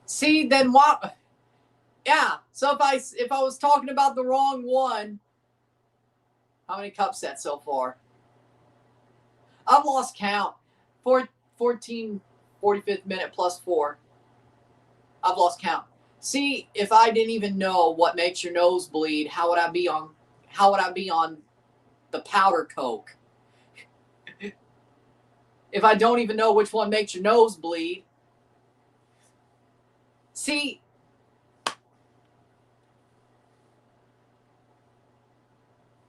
See, then what? Yeah. So if I was talking about the wrong one, how many cup sets so far? I've lost count. 14, 45th minute plus 4. I've lost count. See, if I didn't even know what makes your nose bleed, how would I be on the powder Coke? If I don't even know which one makes your nose bleed. See,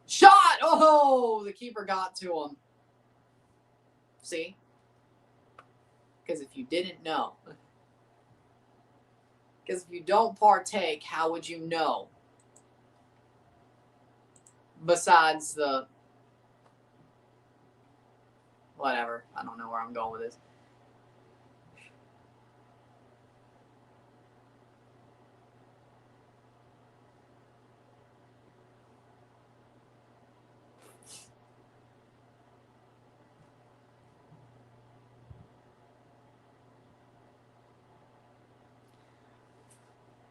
shot! Oh, the keeper got to him. See? Because if you didn't know. Because if you don't partake, how would you know? Besides the... Whatever. I don't know where I'm going with this.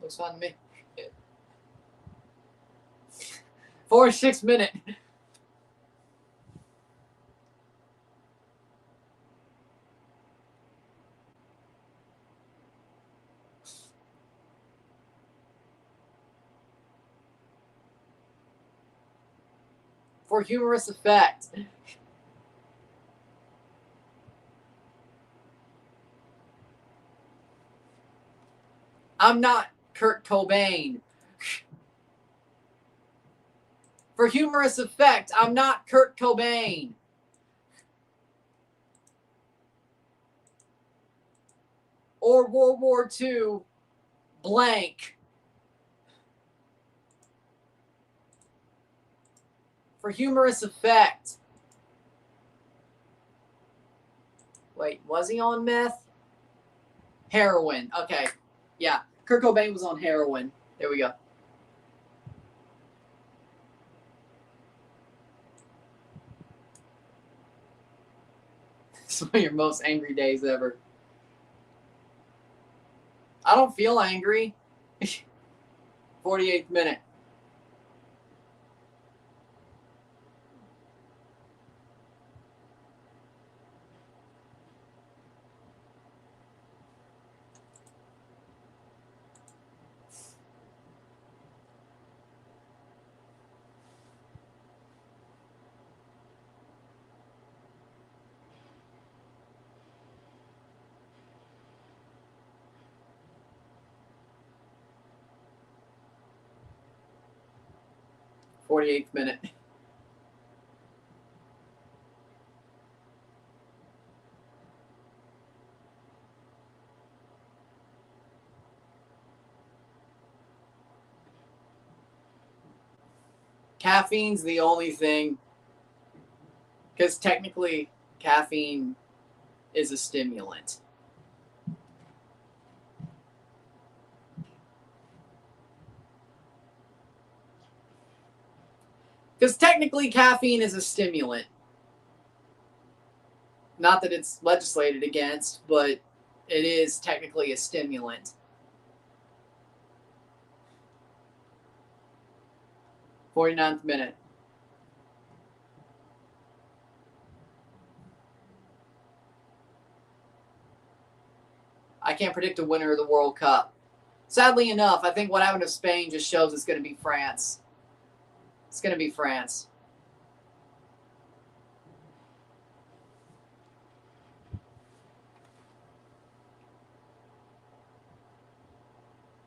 Looks fun to me. 46 minute. For humorous effect. I'm not Kurt Cobain. For humorous effect, I'm not Kurt Cobain. Or World War II, blank. For humorous effect. Wait, was he on meth? Heroin. Okay. Yeah. Kurt Cobain was on heroin. There we go. It's one of your most angry days ever. I don't feel angry. 48th minute. Forty-eighth minute. Caffeine's the only thing, because technically caffeine is a stimulant. Because technically caffeine is a stimulant. Not that it's legislated against, but it is technically a stimulant. 49th minute. I can't predict a winner of the World Cup. Sadly enough, I think what happened to Spain just shows it's going to be France. It's going to be France.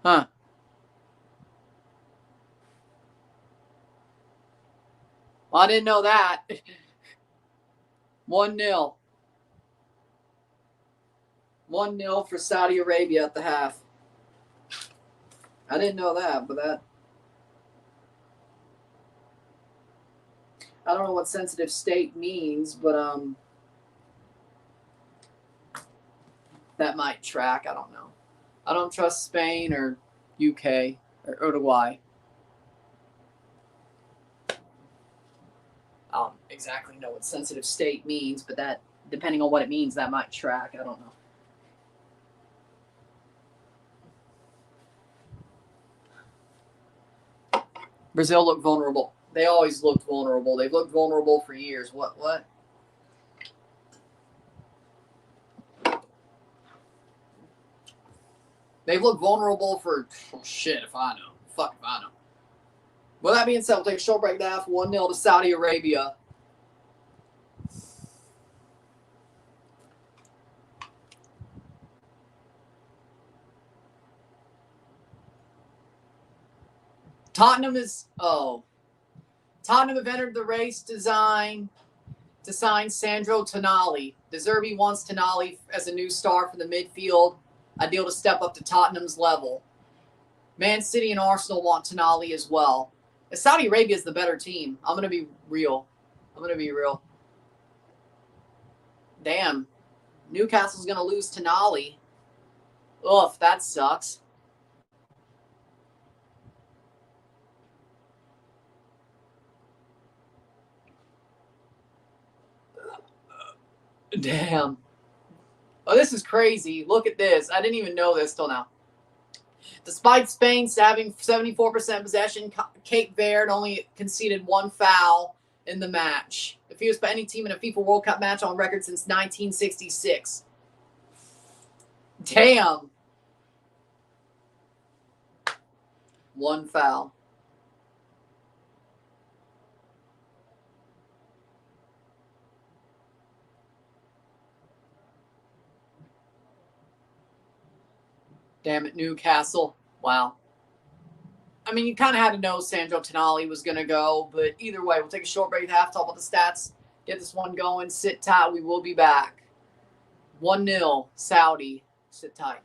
Huh. Well, I didn't know that. 1-0. 1-0 for Saudi Arabia at the half. I didn't know that, but that... I don't know what sensitive state means, but that might track. I don't know. I don't trust Spain or UK or Uruguay. I don't exactly know what sensitive state means, but that, depending on what it means, that might track. I don't know. Brazil looked vulnerable. They always looked vulnerable. They've looked vulnerable for years. What? They've looked vulnerable for shit, if I know. Fuck if I know. With that being said, we'll take a short break now. 1-0 to Saudi Arabia. Tottenham have entered the race to sign Sandro Tonali. De Zerbi wants Tonali as a new star for the midfield, a deal to step up to Tottenham's level. Man City and Arsenal want Tonali as well. Saudi Arabia is the better team. I'm going to be real. Damn. Newcastle's going to lose Tonali. Ugh, that sucks. Damn. Oh, this is crazy. Look at this. I didn't even know this till now. Despite Spain having 74% possession, Cape Verde only conceded 1 foul in the match. The fewest by any team in a FIFA World Cup match on record since 1966. Damn. 1 foul. Damn it, Newcastle. Wow. I mean, you kind of had to know Sandro Tonali was going to go, but either way, we'll take a short break at half, talk about the stats, get this one going, sit tight. We will be back. 1-0, Saudi. Sit tight.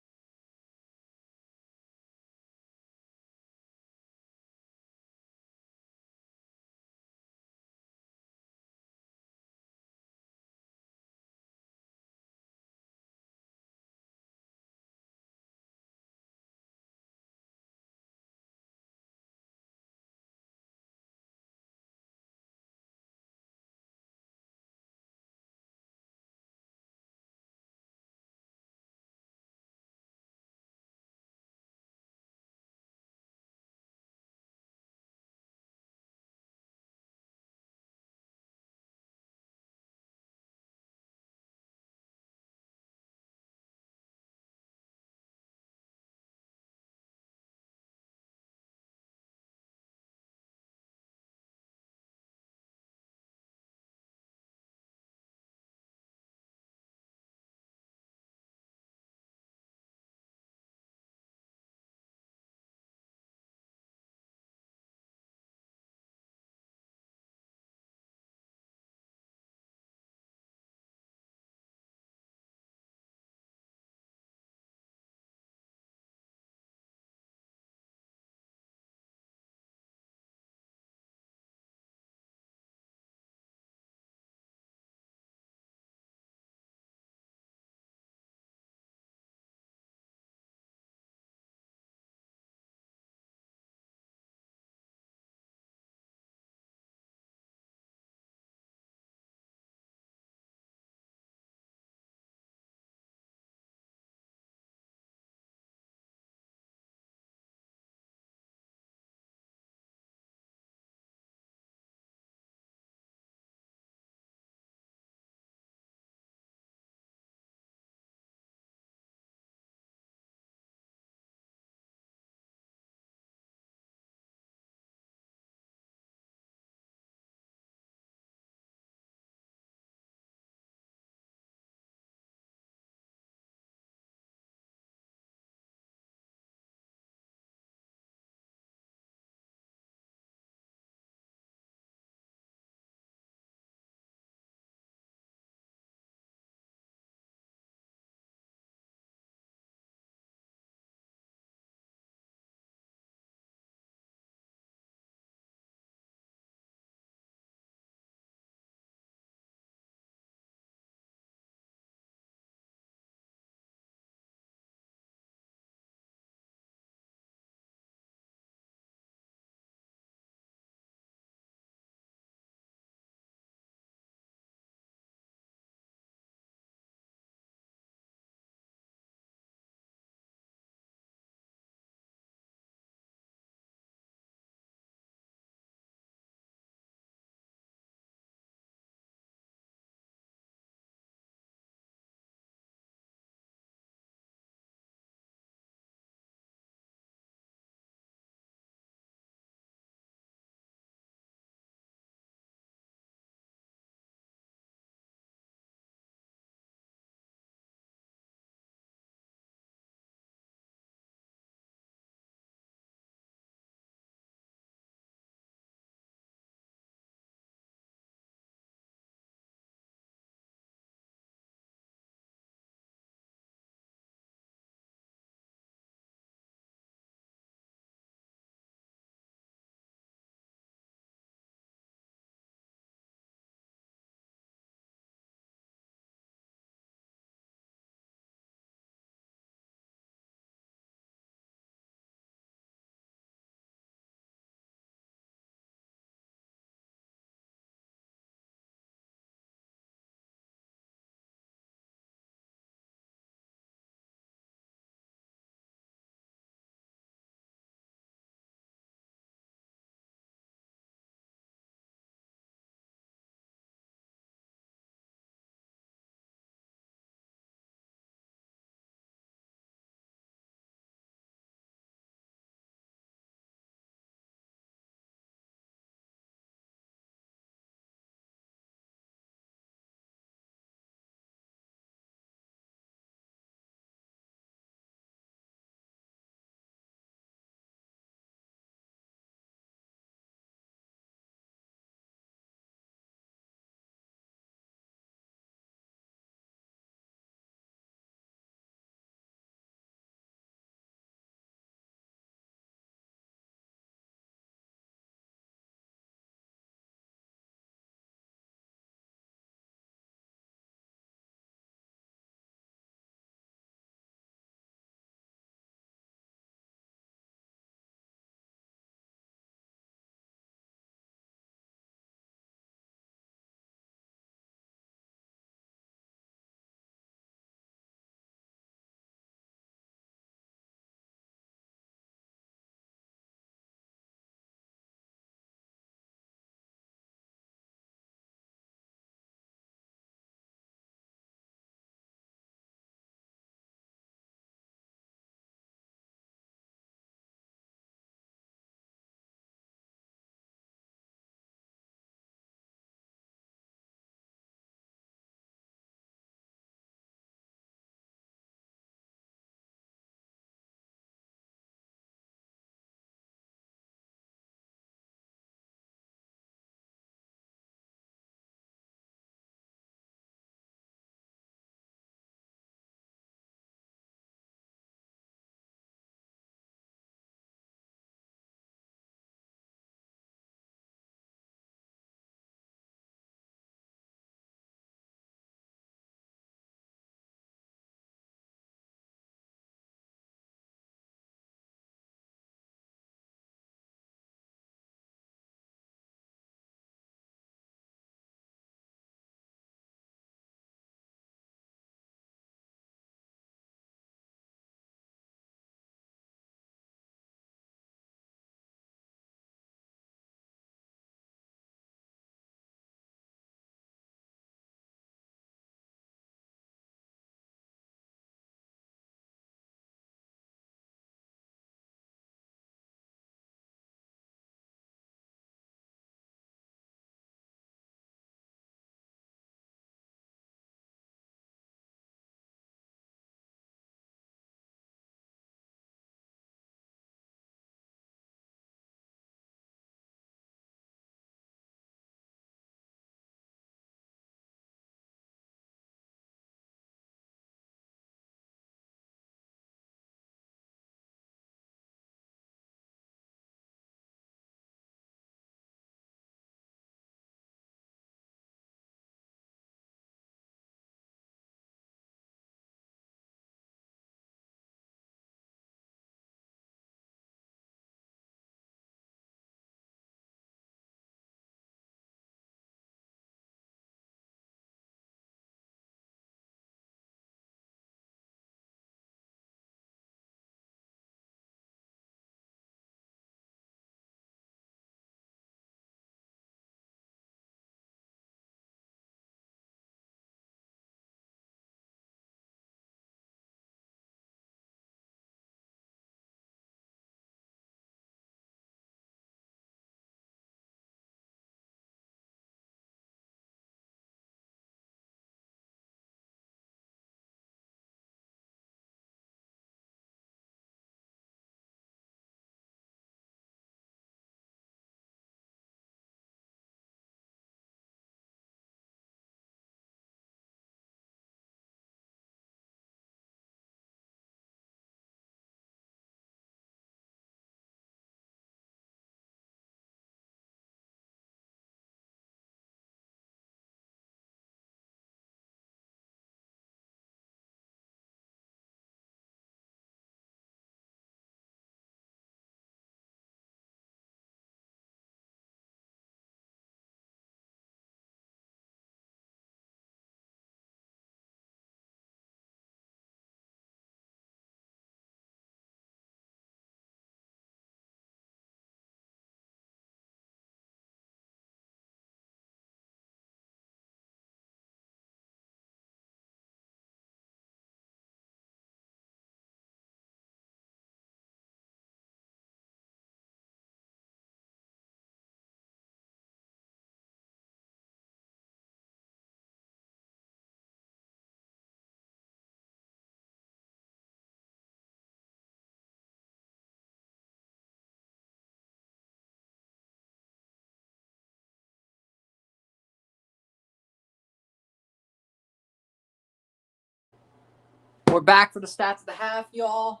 We're back for the stats of the half, y'all.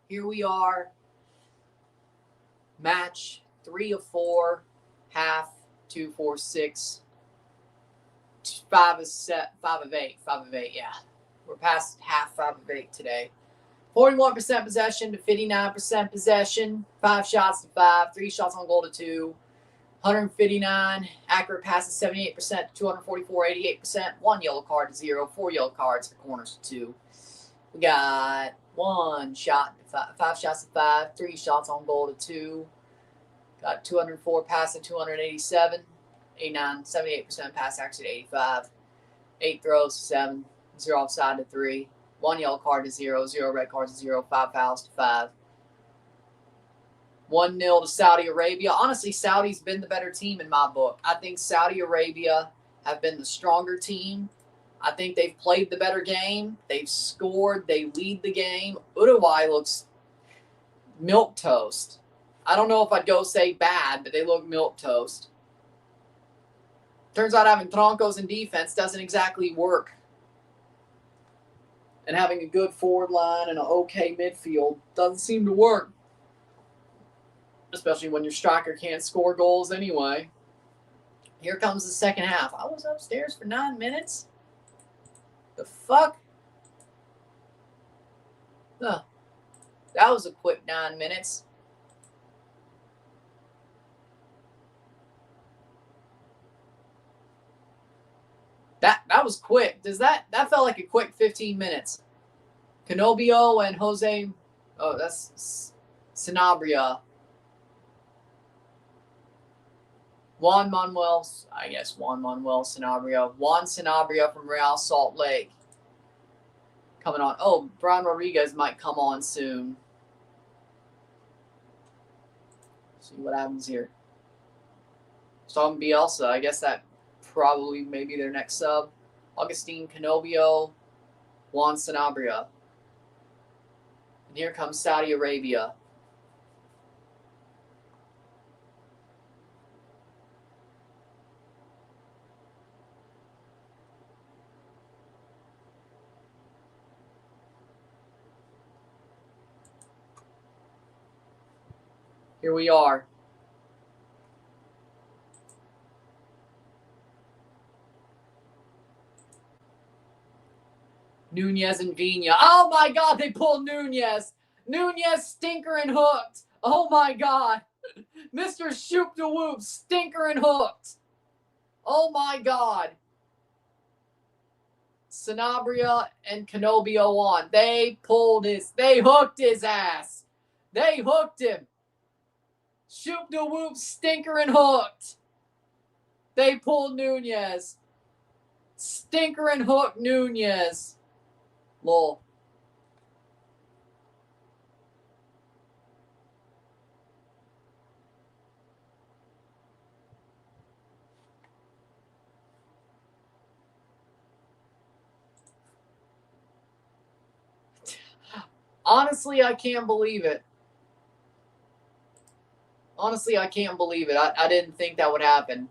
Here we are. Match 3 of 4, half 2, 4, 6, 5 of 8. Yeah, we're past half 5 of 8 today. 41% possession to 59% possession. 5 shots to 5, 3 shots on goal to 2. 159 accurate passes, 78% to 244, 88%. 1 yellow card to 0, 4 yellow cards for corners to 2. We got 1 shot, 5 shots to 5, 3 shots on goal to 2. Got 204 passes to 287, 89, 78% pass accuracy to 85. 8 throws to 7, 0 offside to 3. 1 yellow card to 0, 0 red cards to 0, 5 fouls to 5. 1-0 to Saudi Arabia. Honestly, Saudi's been the better team in my book. I think Saudi Arabia have been the stronger team. I think they've played the better game. They've scored. They lead the game. Uruguay looks milquetoast. I don't know if I'd go say bad, but they look milquetoast. Turns out having troncos in defense doesn't exactly work. And having a good forward line and an okay midfield doesn't seem to work. Especially when your striker can't score goals anyway. Here comes the second half. I was upstairs for 9 minutes? The fuck? Huh. That was a quick 9 minutes. That was quick. That felt like a quick 15 minutes. Canobio and Jose. Oh, that's Sanabria. Juan Manuel Sanabria. Juan Sanabria from Real Salt Lake. Coming on. Oh, Brian Rodriguez might come on soon. See what happens here. Storm Bielsa. I guess that probably maybe their next sub. Augustine Canobio. Juan Sanabria. And here comes Saudi Arabia. Here we are. Nunez and Vina. Oh my God, they pulled Nunez. Nunez stinker and hooked. Oh my God. Mr. Shoop de Whoop stinker and hooked. Oh my God. Sanabria and Canobio on. They hooked his ass. They hooked him. Shoop de Whoop stinker and hooked. They pulled Nunez. Stinker and hooked Nunez. Lol. Honestly, I can't believe it. Honestly, I can't believe it. I didn't think that would happen.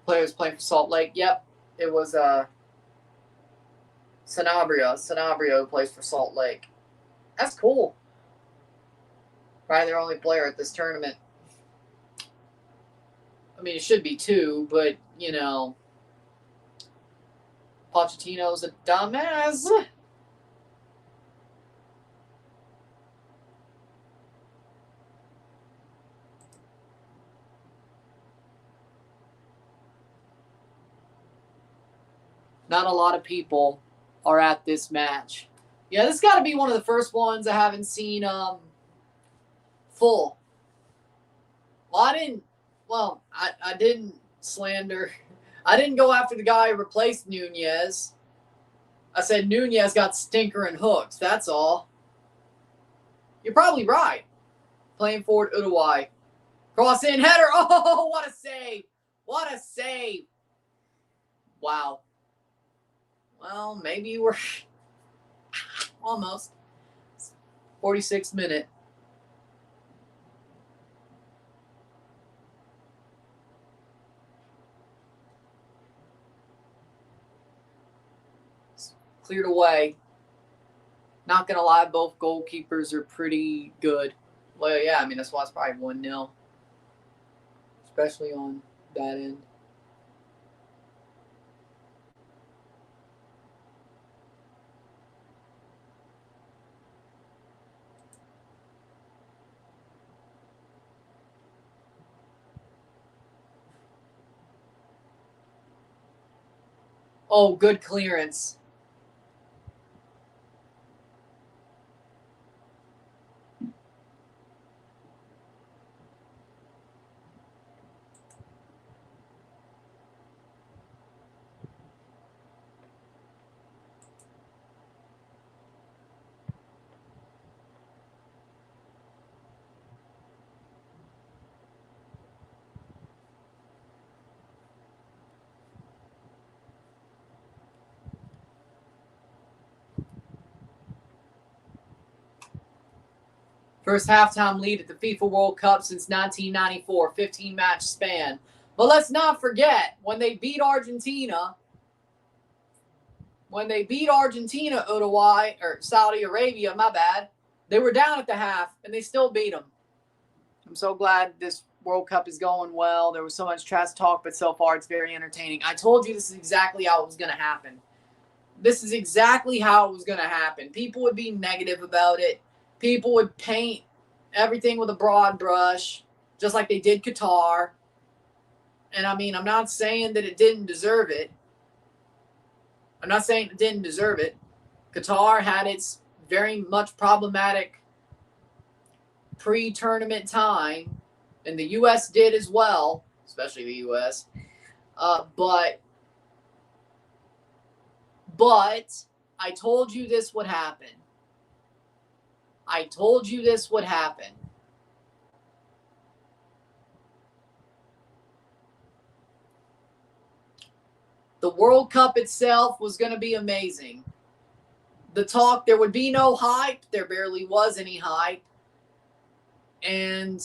Players playing for Salt Lake. Yep, it was Sanabria. Sanabria who plays for Salt Lake. That's cool. Probably their only player at this tournament. I mean, it should be 2, but, you know, Pochettino's a dumbass. Not a lot of people are at this match. Yeah, this got to be one of the first ones I haven't seen full. Well, I didn't slander. I didn't go after the guy who replaced Nunez. I said Nunez got stinker and hooked. That's all. You're probably right. Playing forward Uruguay. Cross in, header. Oh, what a save. What a save. Wow. Well, maybe we're almost. 46th minute. It's cleared away. Not going to lie, both goalkeepers are pretty good. Well, yeah, I mean, that's why it's probably 1-0. Especially on that end. Oh, good clearance. First halftime lead at the FIFA World Cup since 1994, 15-match span. But let's not forget, when they beat Argentina, Uruguay, or Saudi Arabia, my bad, they were down at the half, and they still beat them. I'm so glad this World Cup is going well. There was so much trash talk, but so far it's very entertaining. I told you this is exactly how it was going to happen. This is exactly how it was going to happen. People would be negative about it. People would paint everything with a broad brush, just like they did Qatar. And I mean, I'm not saying that it didn't deserve it. Qatar had its very much problematic pre-tournament time, and the U.S. did as well, especially the U.S. But I told you this would happen. The World Cup itself was going to be amazing. The talk, there would be no hype. There barely was any hype. And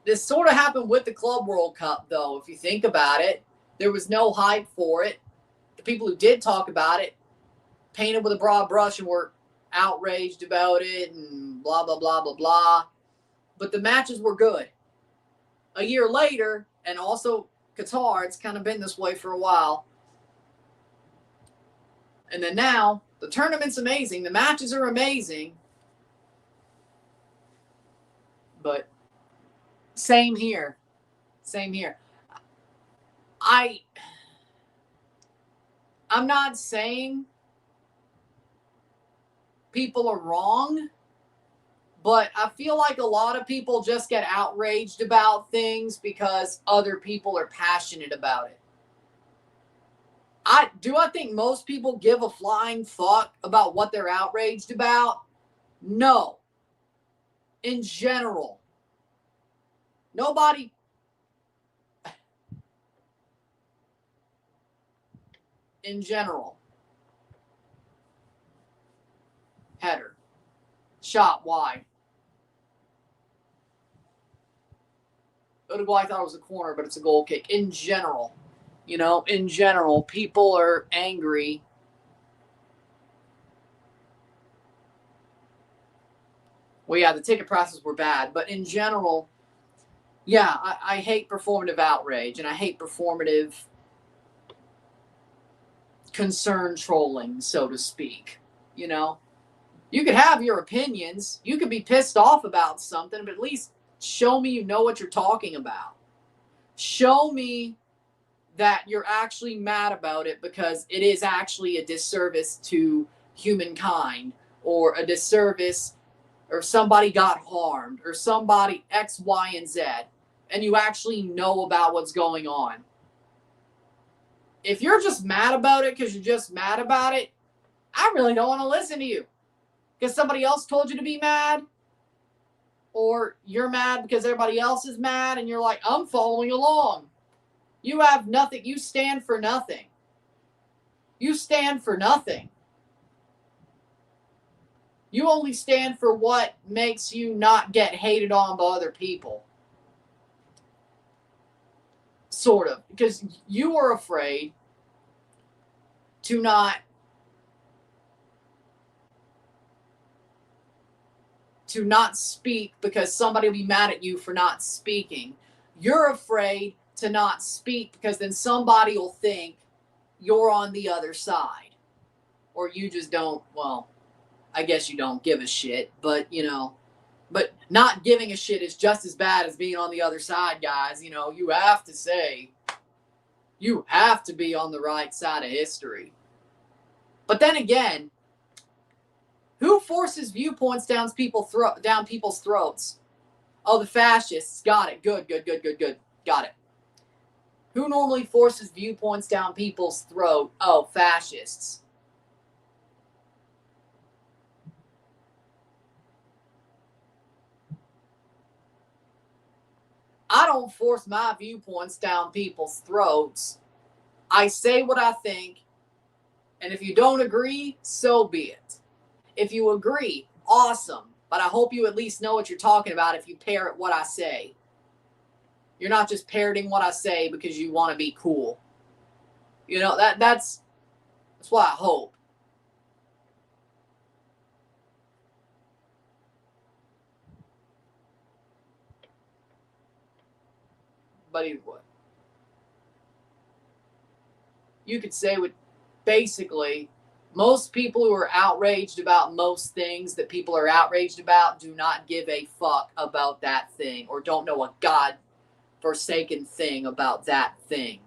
this sort of happened with the Club World Cup, though, if you think about it. There was no hype for it. The people who did talk about it painted with a broad brush and were outraged about it and blah, blah, blah, blah, blah. But the matches were good. A year later, and also Qatar, it's kind of been this way for a while. And then now, the tournament's amazing. The matches are amazing. But same here. I'm not saying people are wrong, but I feel like a lot of people just get outraged about things because other people are passionate about it. I think most people give a flying fuck about what they're outraged about? No. In general. Nobody. In general. Header. Shot wide. Uruguay thought it was a corner, but it's a goal kick. In general. People are angry. Well, yeah, the ticket prices were bad, but in general, yeah, I hate performative outrage, and I hate performative concern trolling, so to speak. You could have your opinions. You could be pissed off about something, but at least show me you know what you're talking about. Show me that you're actually mad about it because it is actually a disservice to humankind, or a disservice, or somebody got harmed, or somebody X, Y, and Z, and you actually know about what's going on. If you're just mad about it because you're just mad about it, I really don't want to listen to you. Because somebody else told you to be mad, or you're mad because everybody else is mad, and you're like, I'm following along. You have nothing. You stand for nothing. You only stand for what makes you not get hated on by other people. Sort of. Because you are afraid to not speak because somebody will be mad at you for not speaking. You're afraid to not speak because then somebody will think you're on the other side. Or you just don't, well, I guess you don't give a shit, but but not giving a shit is just as bad as being on the other side, guys. You have to say, you have to be on the right side of history. But then again, who forces viewpoints down people's throats? Oh, the fascists. Got it. Good. Got it. Who normally forces viewpoints down people's throat? Oh, fascists. I don't force my viewpoints down people's throats. I say what I think, and if you don't agree, so be it. If you agree, awesome, but I hope you at least know what you're talking about if you parrot what I say. You're not just parroting what I say because you want to be cool. That's what I hope. But either way, you could say with basically most people who are outraged about most things that people are outraged about do not give a fuck about that thing or don't know a God-forsaken thing about that thing.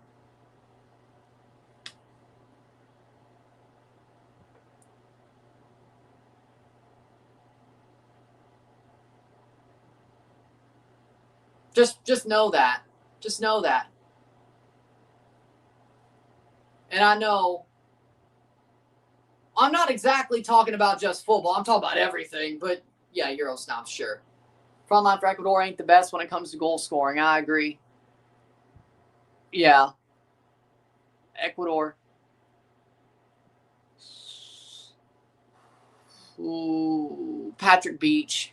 Just know that. Just know that. And I know I'm not exactly talking about just football. I'm talking about everything. But yeah, Euro snob, sure. Frontline for Ecuador ain't the best when it comes to goal scoring. I agree. Yeah. Ecuador. Ooh, Patrick Beach.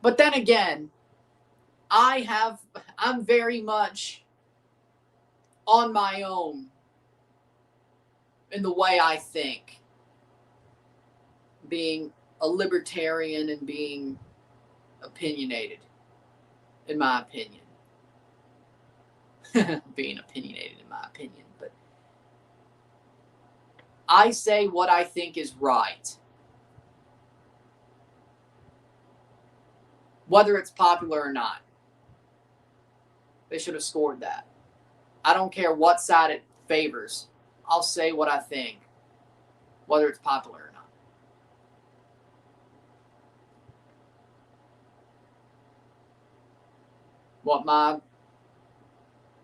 But then again, I'm very much on my own in the way I think. Being a libertarian and being opinionated, in my opinion. Being opinionated, in my opinion. But I say what I think is right. Whether it's popular or not. They should have scored that. I don't care what side it favors. I'll say what I think. Whether it's popular or not.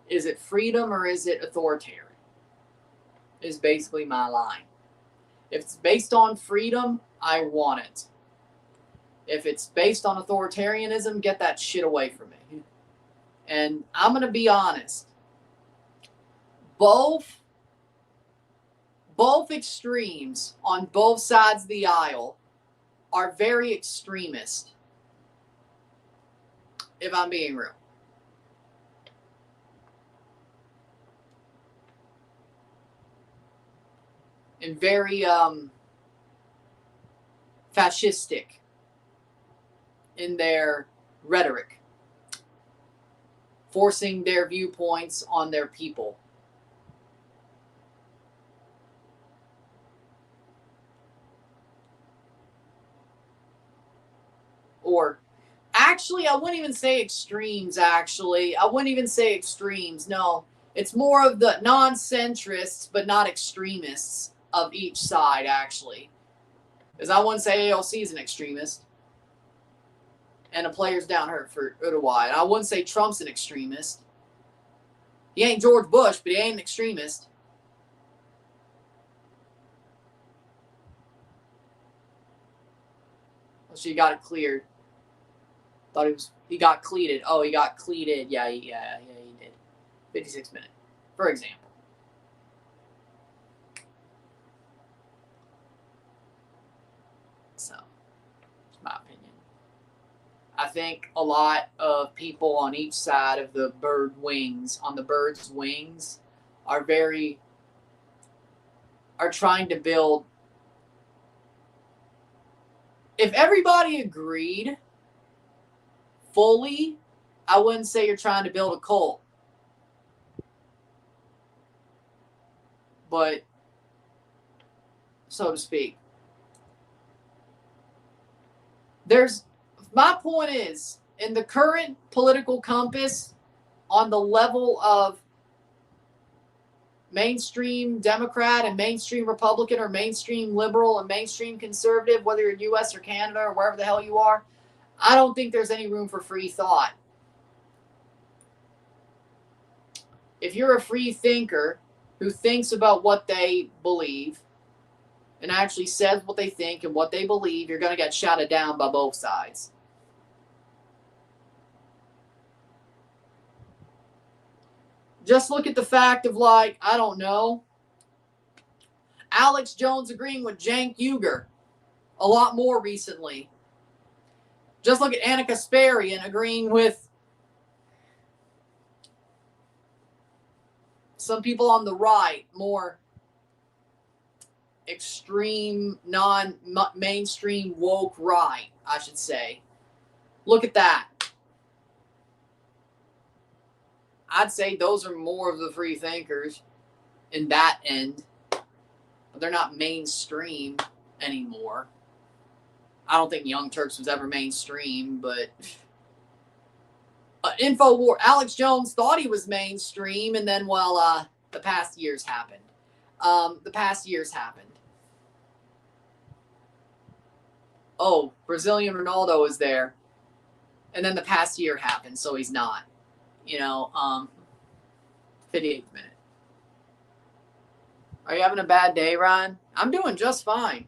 Is it freedom or is it authoritarian? Is basically my line. If it's based on freedom, I want it. If it's based on authoritarianism, get that shit away from me. And I'm going to be honest. Both extremes on both sides of the aisle are very extremist. If I'm being real. And very fascistic in their rhetoric, forcing their viewpoints on their people. Or, actually, I wouldn't even say extremes, actually. I wouldn't even say extremes, no. It's more of the non-centrists, but not extremists of each side, actually. Because I wouldn't say AOC is an extremist. And a player's down hurt for Uruguay. And I wouldn't say Trump's an extremist. He ain't George Bush, but he ain't an extremist. So he got it cleared. Thought he got cleated. Oh, he got cleated. Yeah, he did. 56 minutes, for example. think a lot of people on each side of the bird's wings are trying to build. If everybody agreed fully, I wouldn't say you're trying to build a cult. But, so to speak. My point is, in the current political compass, on the level of mainstream Democrat and mainstream Republican or mainstream liberal and mainstream conservative, whether you're U.S. or Canada or wherever the hell you are, I don't think there's any room for free thought. If you're a free thinker who thinks about what they believe and actually says what they think and what they believe, you're going to get shouted down by both sides. Just look at the fact of, like, I don't know, Alex Jones agreeing with Cenk Uygur a lot more recently. Just look at Anna Kasparian agreeing with some people on the right, more extreme, non-mainstream woke right, I should say. Look at that. I'd say those are more of the free thinkers in that end. But they're not mainstream anymore. I don't think Young Turks was ever mainstream, but InfoWars, Alex Jones thought he was mainstream, and then, well, the past years happened. Oh, Brazilian Ronaldo is there. And then the past year happened, so he's not. 58th minute. Are you having a bad day, Ryan? I'm doing just fine.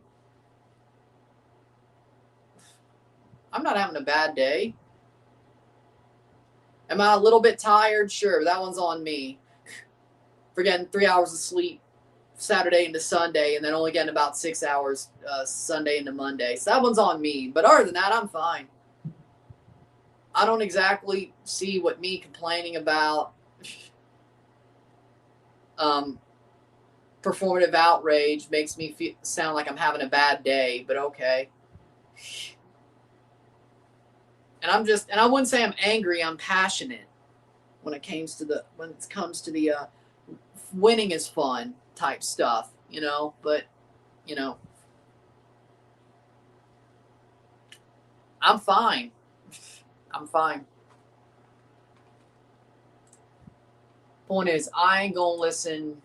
I'm not having a bad day. Am I a little bit tired? Sure, that one's on me. For getting 3 hours of sleep Saturday into Sunday, and then only getting about 6 hours Sunday into Monday. So that one's on me. But other than that, I'm fine. I don't exactly see what me complaining about performative outrage makes me sound like I'm having a bad day, but okay. And I wouldn't say I'm angry, I'm passionate when it comes to the winning is fun type stuff, but I'm fine. I'm fine. Point is, I ain't gonna listen.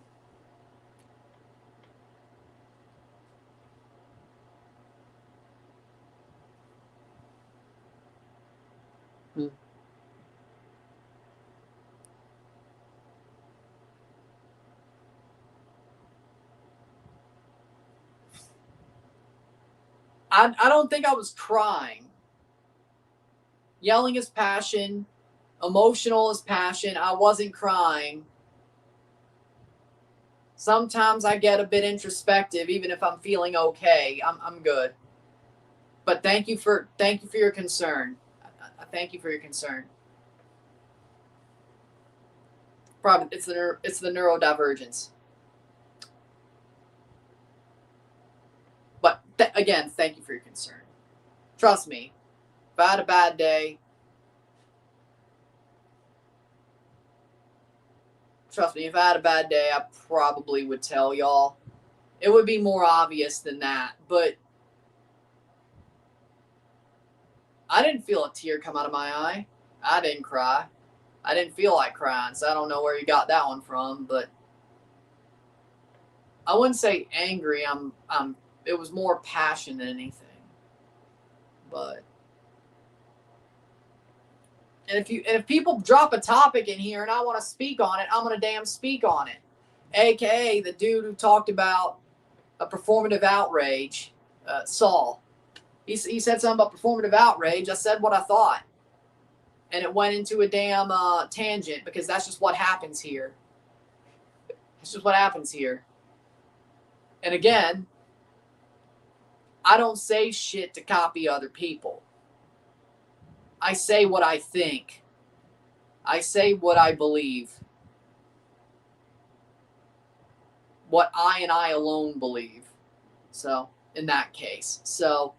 I don't think I was crying. Yelling is passion. Emotional is passion. I wasn't crying. Sometimes I get a bit introspective, even if I'm feeling okay. I'm good. But thank you for your concern. I thank you for your concern. Probably it's the neurodivergence. But again, thank you for your concern. Trust me, if I had a bad day, I probably would tell y'all. It would be more obvious than that, but I didn't feel a tear come out of my eye. I didn't cry. I didn't feel like crying, so I don't know where you got that one from, but I wouldn't say angry. It was more passion than anything. But and if people drop a topic in here and I want to speak on it, I'm gonna damn speak on it. AKA the dude who talked about a performative outrage, Saul. He said something about performative outrage. I said what I thought. And it went into a damn tangent because that's just what happens here. It's just what happens here. And again, I don't say shit to copy other people. I say what I think. I say what I believe. What I and I alone believe. So, in that case. So,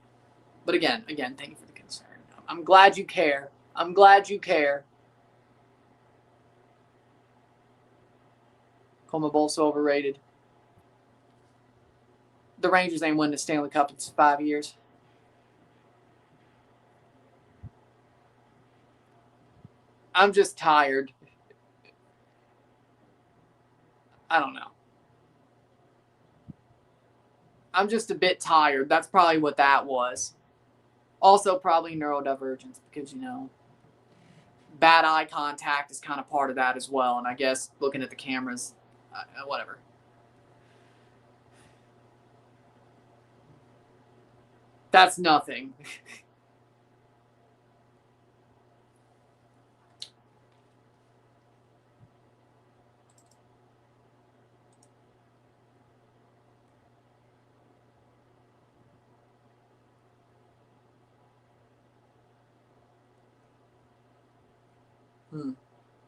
but again, thank you for the concern. I'm glad you care. I'm glad you care. CONMEBOL so overrated. The Rangers ain't won the Stanley Cup in 5 years. I'm just tired. I don't know. I'm just a bit tired. That's probably what that was. Also, probably neurodivergence because, you know, bad eye contact is kind of part of that as well. And I guess looking at the cameras, whatever. That's nothing.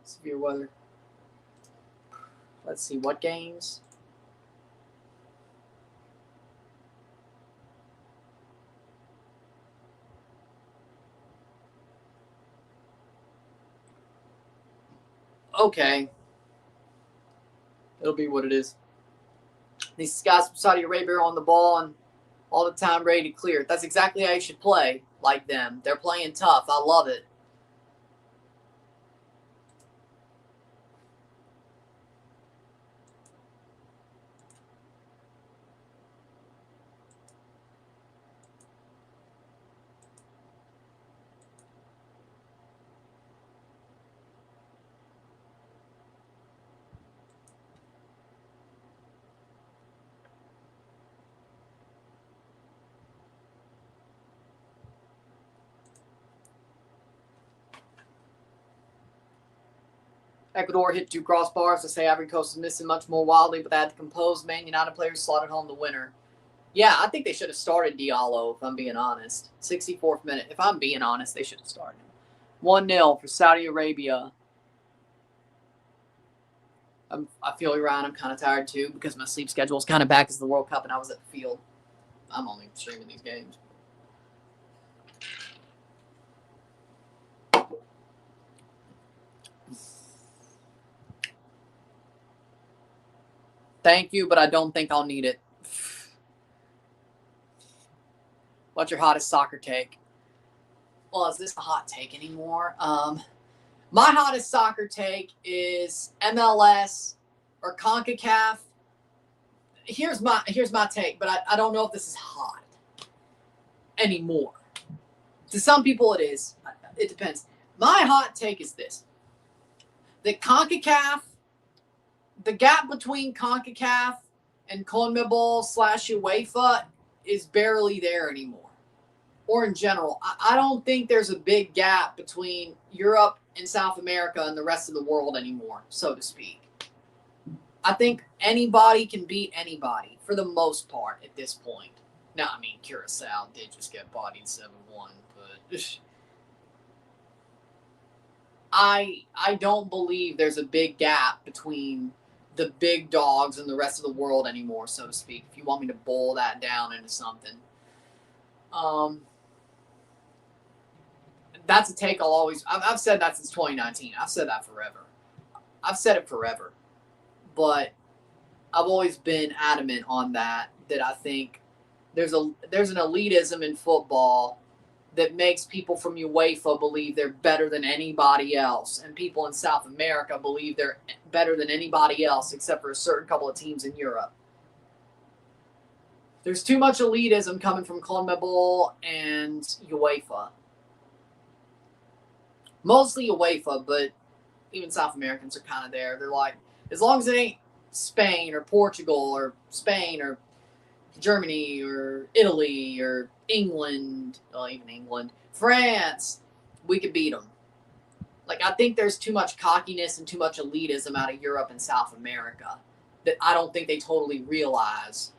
Severe weather. Let's see, what games? Okay. It'll be what it is. These guys from Saudi Arabia are on the ball and all the time ready to clear. That's exactly how you should play, like them. They're playing tough. I love it. Ecuador hit 2 crossbars to say Ivory Coast is missing much more wildly, but they had to compose. Man United players slotted home the winner. Yeah, I think they should have started Diallo, if I'm being honest. 64th minute. If I'm being honest, they should have started him. 1-0 for Saudi Arabia. I feel you, Ryan. I'm kind of tired, too, because my sleep schedule is kind of back as the World Cup, and I was at the field. I'm only streaming these games. Thank you, but I don't think I'll need it. What's your hottest soccer take? Well, is this a hot take anymore? My hottest soccer take is MLS or CONCACAF. Here's my take, but I don't know if this is hot anymore. To some people it is. It depends. My hot take is this. That CONCACAF, the gap between CONCACAF and CONMEBOL/UEFA is barely there anymore. Or in general, I don't think there's a big gap between Europe and South America and the rest of the world anymore, so to speak. I think anybody can beat anybody for the most part at this point. Now, I mean, Curacao did just get bodied 7-1, but I don't believe there's a big gap between the big dogs and the rest of the world anymore, so to speak, if you want me to boil that down into something. That's a take I'll always... I've said that since 2019. I've said that forever. I've said it forever. But I've always been adamant on that I think there's an elitism in football that makes people from UEFA believe they're better than anybody else, and people in South America believe they're better than anybody else except for a certain couple of teams in Europe. There's too much elitism coming from CONMEBOL and UEFA. Mostly UEFA, but even South Americans are kind of there. They're like, as long as it ain't Spain or Portugal or Spain or Germany or Italy or England, well, even England, France, we could beat them. Like, I think there's too much cockiness and too much elitism out of Europe and South America that I don't think they totally realize.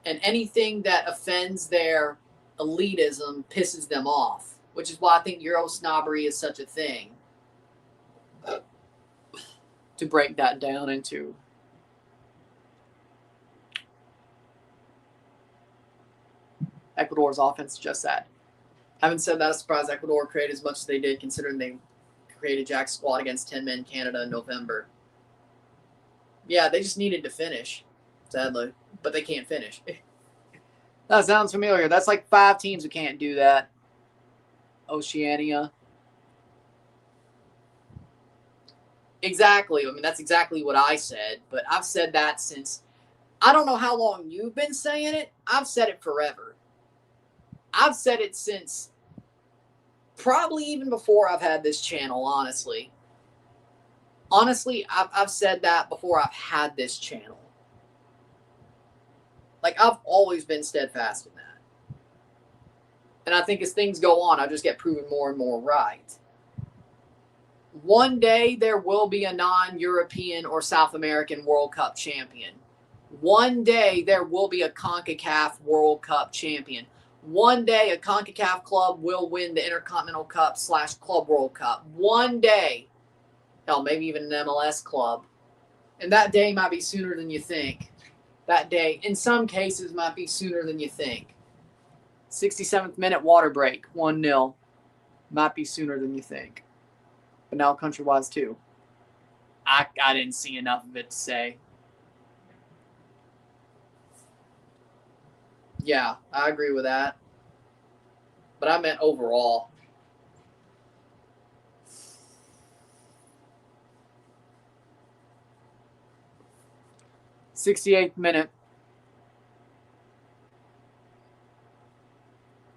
And anything that offends their elitism pisses them off, which is why I think Euro snobbery is such a thing. To break that down into. Ecuador's offense, just that. Having said that, I'm surprised Ecuador created as much as they did, considering they created Jack's squad against 10-man Canada in November. Yeah, they just needed to finish, sadly, but they can't finish. That sounds familiar. That's like 5 teams who can't do that. Oceania. Exactly. I mean, that's exactly what I said, but I've said that since, I don't know how long you've been saying it. I've said it forever. I've said it since probably even before I've had this channel, honestly. Honestly, I've said that before I've had this channel. Like, I've always been steadfast in that. And I think as things go on, I just get proven more and more right. One day there will be a non-European or South American World Cup champion. One day there will be a CONCACAF World Cup champion. One day a CONCACAF club will win the Intercontinental Cup / Club World Cup. One day. Hell, maybe even an MLS club. And that day might be sooner than you think. That day, in some cases, might be sooner than you think. 67th minute water break, 1-0. Might be sooner than you think. But now country-wise, too. I didn't see enough of it to say. Yeah, I agree with that. But I meant overall. '68th minute.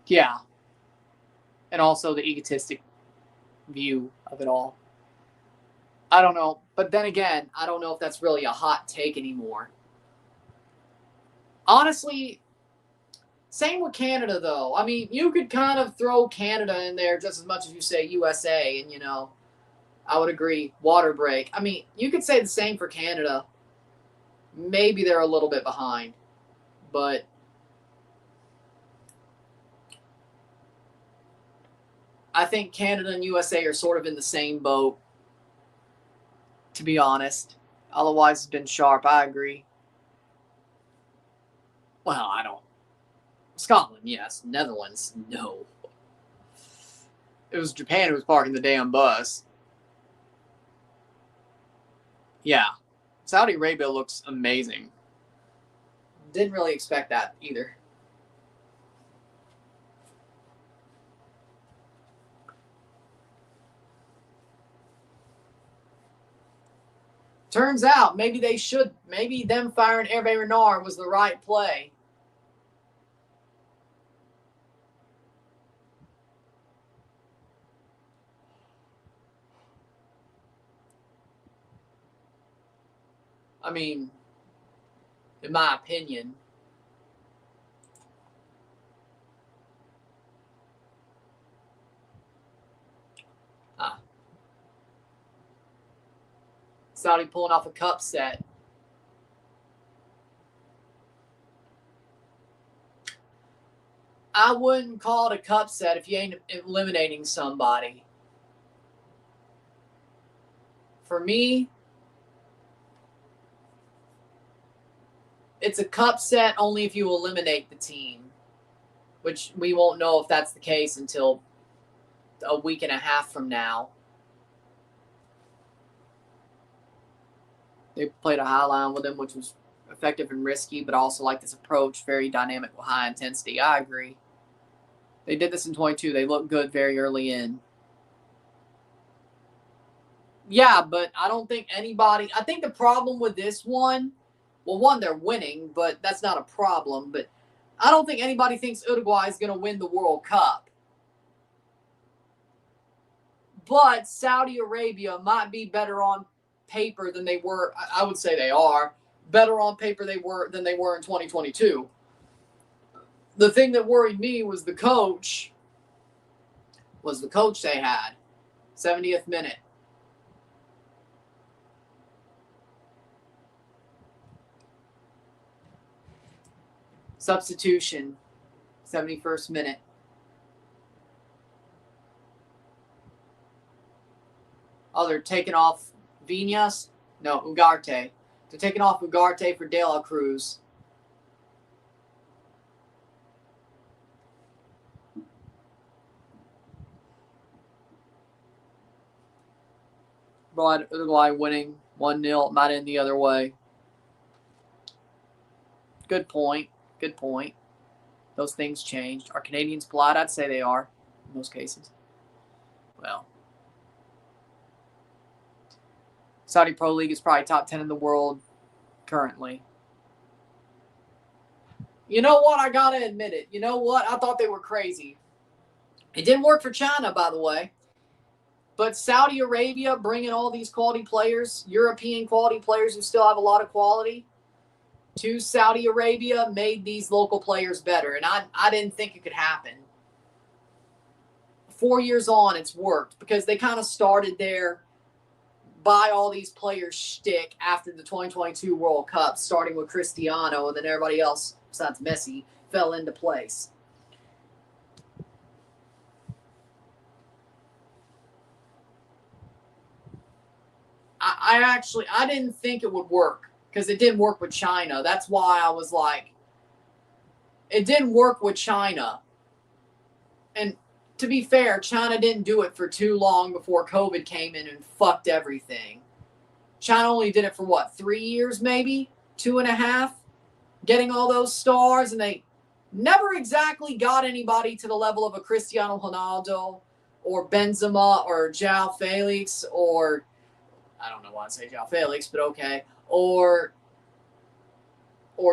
Yeah. And also the egotistic view of it all. I don't know. But then again, I don't know if that's really a hot take anymore. Honestly, same with Canada, though. I mean, you could kind of throw Canada in there just as much as you say USA, and, you know, I would agree, water break. I mean, you could say the same for Canada. Maybe they're a little bit behind, but I think Canada and USA are sort of in the same boat, to be honest. Otherwise, it's been sharp. I agree. Well, I don't. Scotland, yes. Netherlands, no. It was Japan who was parking the damn bus. Yeah. Saudi Arabia looks amazing. Didn't really expect that either. Turns out, maybe them firing Hervé Renard was the right play. I mean, in my opinion. Saudi pulling off a cup set. I wouldn't call it a cup set if you ain't eliminating somebody. For me, it's a cup set only if you eliminate the team, which we won't know if that's the case until a week and a half from now. They played a high line with him, which was effective and risky, but also like this approach, very dynamic with high intensity. I agree. They did this in 22. They looked good very early in. Yeah, but I don't think anybody – I think the problem with this one – well, one, they're winning, but that's not a problem. But I don't think anybody thinks Uruguay is going to win the World Cup. But Saudi Arabia might be better on paper than they were. I would say they are better on paper than they were in 2022. The thing that worried me was the coach they had. 70th minute. Substitution. 71st minute. Oh, they're taking off Viñas? No, Ugarte. They're taking off Ugarte for De La Cruz. Uruguay winning 1-0. Might end the other way. Good point. Good point. Those things changed. Are Canadians polite? I'd say they are in most cases. Well, Saudi Pro League is probably top 10 in the world currently. You know what? I got to admit it. You know what? I thought they were crazy. It didn't work for China, by the way. But Saudi Arabia bringing all these quality players, European quality players who still have a lot of quality, to Saudi Arabia made these local players better. And I didn't think it could happen. 4 years on, it's worked because they kind of started their buy all these players shtick after the 2022 World Cup, starting with Cristiano, and then everybody else, besides Messi, fell into place. I didn't think it would work because it didn't work with China. That's why I was like, it didn't work with China. And to be fair, China didn't do it for too long before COVID came in and fucked everything. China only did it for what, 3 years maybe? 2.5? Getting all those stars, and they never exactly got anybody to the level of a Cristiano Ronaldo or Benzema or João Felix or, I don't know why I say João Felix, but okay, or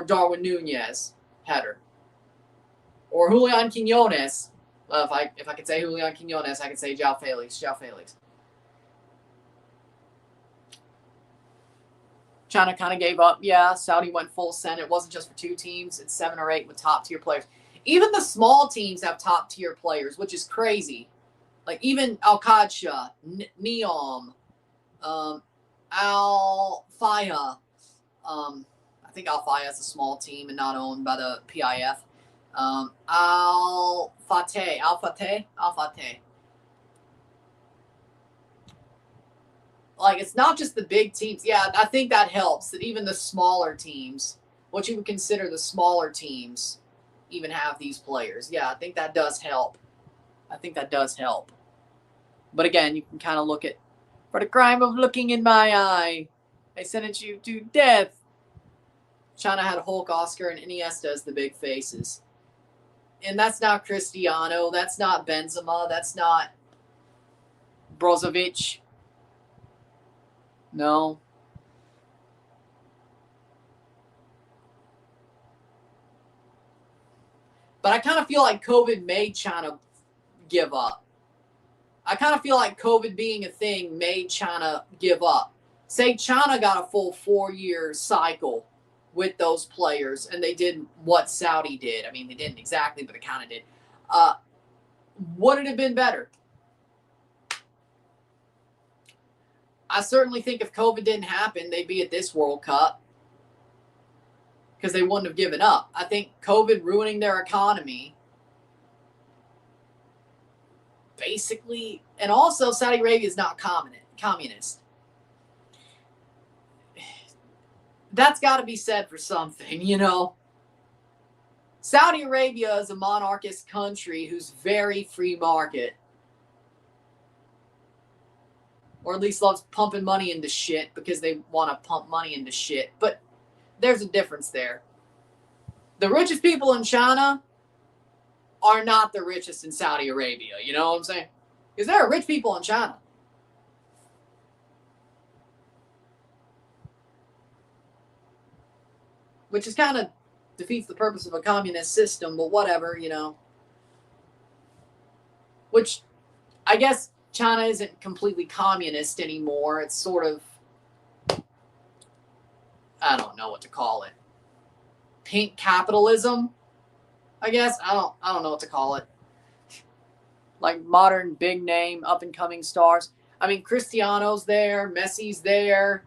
Darwin Núñez, header, or Julian Quiñones. Well, if I could say Julian Quiñones, I could say João Felix. China kind of gave up. Yeah, Saudi went full send. It wasn't just for 2 teams. It's 7 or 8 with top-tier players. Even the small teams have top-tier players, which is crazy. Like even Al-Qadsha, Neom, Al-Faya. I think Al-Faya is a small team and not owned by the PIF. Al-Fateh. Like, it's not just the big teams. Yeah, I think that helps, that even the smaller teams, what you would consider the smaller teams, even have these players. Yeah, I think that does help. But again, you can kind of look at, for the crime of looking in my eye, I sentence you to death. China had Hulk, Oscar, and Iniesta as the big faces. And that's not Cristiano. That's not Benzema. That's not Brozovic. No. But I kind of feel like COVID made China give up. I kind of feel like COVID being a thing made China give up. Say China got a full 4-year cycle with those players, and they did what Saudi did. I mean, they didn't exactly, but they kind of did. Would it have been better? I certainly think if COVID didn't happen, they'd be at this World Cup because they wouldn't have given up. I think COVID ruining their economy, basically, and also Saudi Arabia is not communist. That's got to be said for something, you know. Saudi Arabia is a monarchist country who's very free market. Or at least loves pumping money into shit because they want to pump money into shit. But there's a difference there. The richest people in China are not the richest in Saudi Arabia. You know what I'm saying? Because there are rich people in China. Which is kind of defeats the purpose of a communist system, but whatever, you know. Which, I guess, China isn't completely communist anymore. It's sort of, I don't know what to call it. Pink capitalism, I guess. I don't know what to call it. Like modern big name up and coming stars. I mean, Cristiano's there, Messi's there,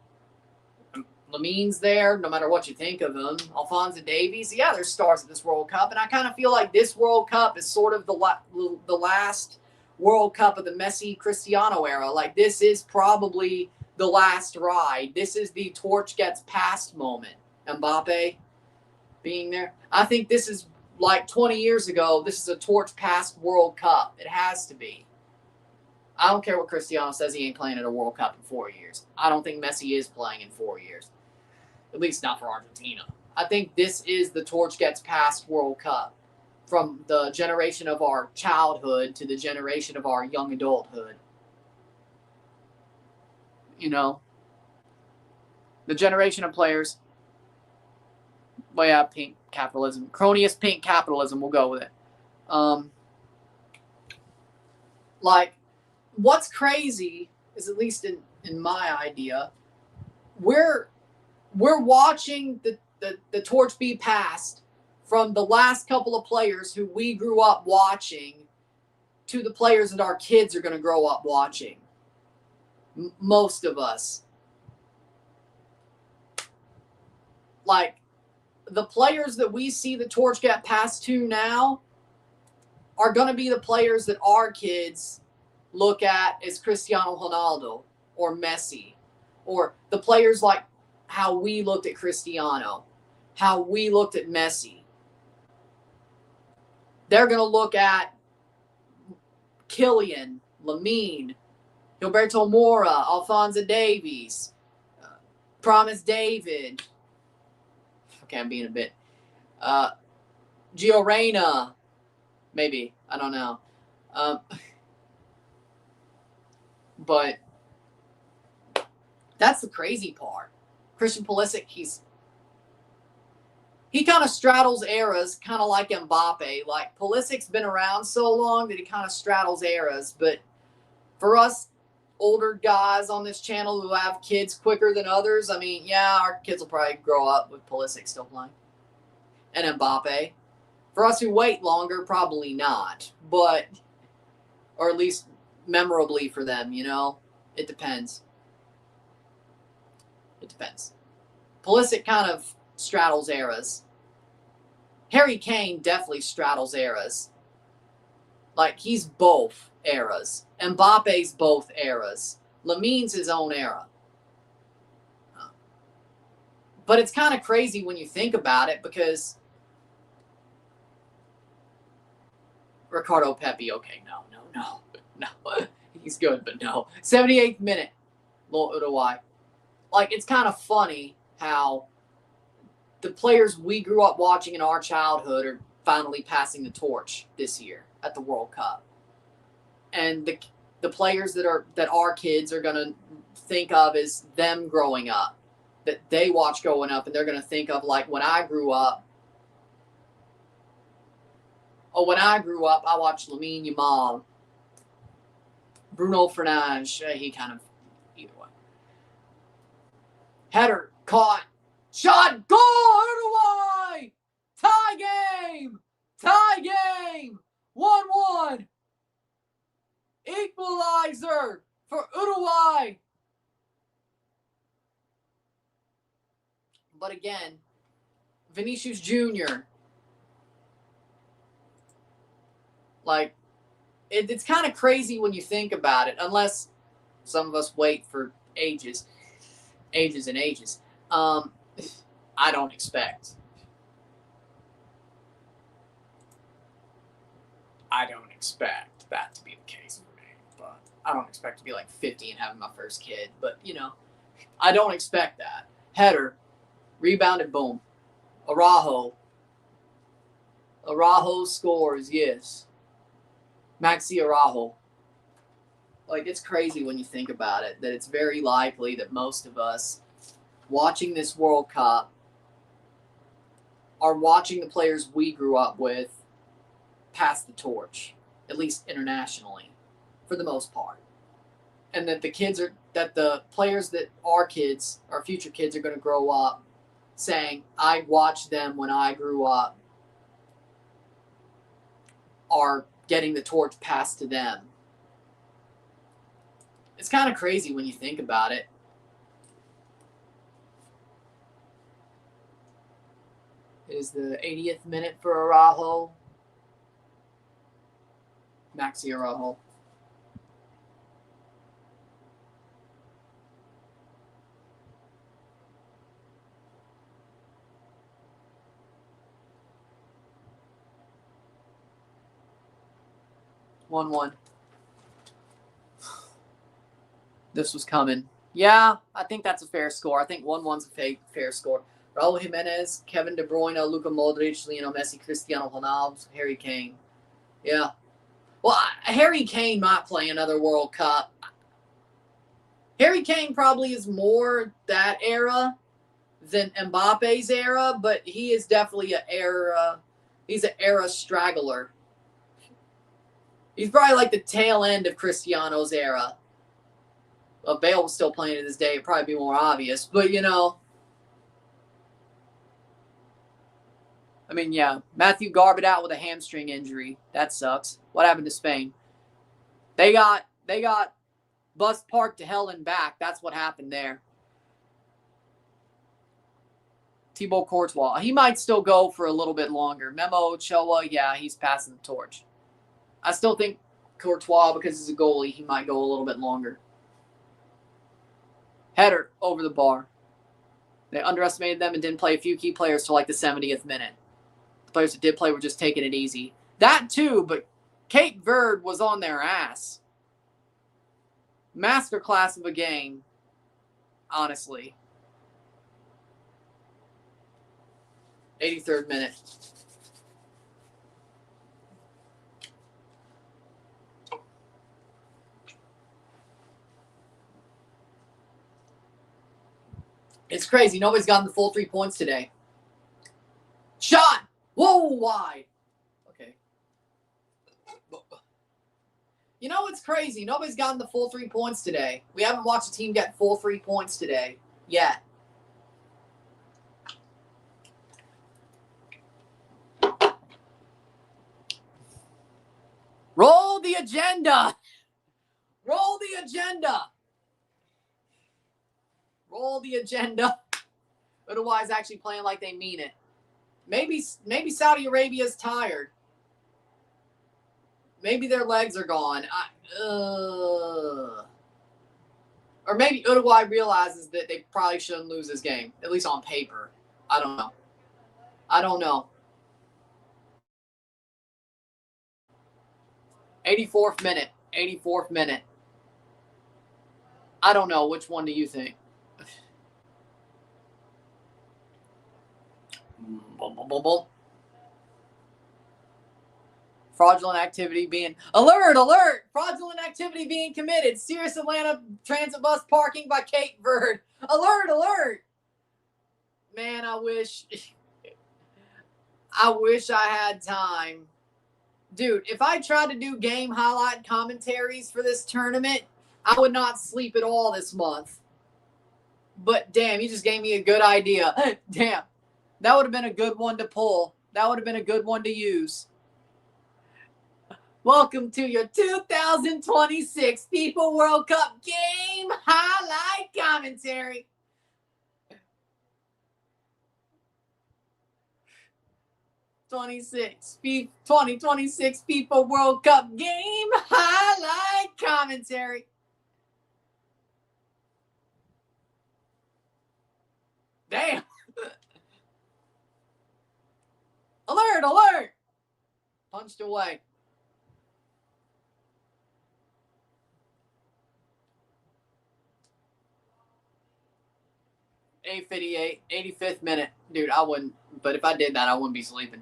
Lamine's there, no matter what you think of them. Alphonso Davies, yeah, they're stars at this World Cup. And I kind of feel like this World Cup is sort of the last World Cup of the Messi Cristiano era. Like, this is probably the last ride. This is the torch gets passed moment. Mbappe being there. I think this is like 20 years ago. This is a torch passed World Cup. It has to be. I don't care what Cristiano says, he ain't playing at a World Cup in 4 years. I don't think Messi is playing in 4 years. At least not for Argentina. I think this is the torch gets passed World Cup. From the generation of our childhood to the generation of our young adulthood. You know, the generation of players. Well, yeah, pink capitalism. Cronyist pink capitalism, we'll go with it. Like, what's crazy is, at least in my idea, we're watching the torch be passed from the last couple of players who we grew up watching to the players that our kids are going to grow up watching. Most of us. Like, the players that we see the torch get passed to now are going to be the players that our kids look at as Cristiano Ronaldo or Messi, or the players like how we looked at Cristiano, how we looked at Messi. They're going to look at Kylian, Lamine, Gilberto Mora, Alphonso Davies, Promise David. Okay, I'm being a bit. Gio Reyna, maybe. I don't know. But that's the crazy part. Christian Pulisic, he kind of straddles eras, kind of like Mbappe. Like, Pulisic's been around so long that he kind of straddles eras. But for us older guys on this channel who have kids quicker than others, I mean, yeah, our kids will probably grow up with Pulisic still playing. And Mbappe. For us who wait longer, probably not. But, or at least memorably for them, you know? It depends. It depends. Pulisic kind of straddles eras. Harry Kane definitely straddles eras. Like, he's both eras. Mbappe's both eras. Lamine's his own era. But it's kind of crazy when you think about it, because Ricardo Pepi, okay, no. He's good, but no. 78th minute, Uruguay. Like, it's kind of funny how the players we grew up watching in our childhood are finally passing the torch this year at the World Cup. And the players that our kids are going to think of as them growing up, that they watch growing up, and they're going to think of, like, when I grew up. Oh, when I grew up, I watched Lamine Yamal, Bruno Fernandes. He kind of, either way. Header, caught, shot, goal, Uruguay! Tie game! 1-1. Equalizer for Uruguay. But again, Vinicius Jr., like, it's kind of crazy when you think about it, unless some of us wait for ages and ages. I don't expect that to be the case for me. But I don't expect to be like 50 and having my first kid. But, you know, I don't expect that. Header, rebounded, boom. Araujo scores, yes. Maxi Araujo. Like, it's crazy when you think about it, that it's very likely that most of us watching this World Cup are watching the players we grew up with pass the torch, at least internationally, for the most part. And that the players that our kids, our future kids, are going to grow up saying, I watched them when I grew up, are getting the torch passed to them. It's kind of crazy when you think about it. It is the 80th minute for Araujo. Maxi Araujo. 1-1. This was coming. Yeah, I think that's a fair score. I think 1-1's a fair score. Raul Jimenez, Kevin De Bruyne, Luka Modric, Lionel Messi, Cristiano Ronaldo, Harry Kane. Yeah. Well, Harry Kane might play another World Cup. Harry Kane probably is more that era than Mbappe's era, but he is definitely he's an era straggler. He's probably like the tail end of Cristiano's era. Well, Bale was still playing to this day. It'd probably be more obvious. But, you know. I mean, yeah. Matthew Garbett out with a hamstring injury. That sucks. What happened to Spain? They got bus parked to hell and back. That's what happened there. Thibaut Courtois. He might still go for a little bit longer. Memo Ochoa, yeah, he's passing the torch. I still think Courtois, because he's a goalie, he might go a little bit longer. Header over the bar. They underestimated them and didn't play a few key players till like the 70th minute. The players that did play were just taking it easy. That too, but Cape Verde was on their ass. Masterclass of a game, honestly. 83rd minute. It's crazy. Nobody's gotten the full 3 points today. Shot! Whoa, wide. Okay. You know what's crazy? Nobody's gotten the full 3 points today. We haven't watched a team get full 3 points today yet. Roll the agenda. Roll the agenda. Roll the agenda. Otherwise, actually playing like they mean it. Maybe Saudi Arabia's tired. Maybe their legs are gone. Or maybe Uruguay realizes that they probably shouldn't lose this game, at least on paper. I don't know. I don't know. 84th minute. 84th minute. I don't know. Which one do you think? Fraudulent activity being... Alert! Alert! Fraudulent activity being committed. Sirius Atlanta transit bus parking by Cape Verde. Alert! Alert! Man, I wish I had time. Dude, if I tried to do game highlight commentaries for this tournament, I would not sleep at all this month. But damn, you just gave me a good idea. Damn. That would have been a good one to pull. That would have been a good one to use. Welcome to your 2026 FIFA World Cup game highlight commentary. '2026 FIFA World Cup game highlight commentary. Damn. Alert, alert. Punched away. $8:58, 85th minute. Dude, I wouldn't, but if I did that, I wouldn't be sleeping.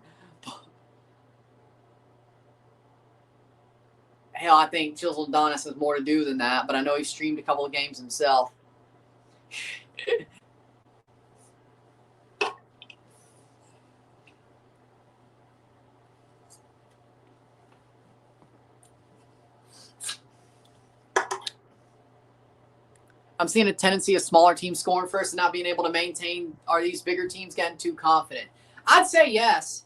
Hell, I think Chisel Adonis has more to do than that, but I know he streamed a couple of games himself. I'm seeing a tendency of smaller teams scoring first and not being able to maintain. Are these bigger teams getting too confident? I'd say yes.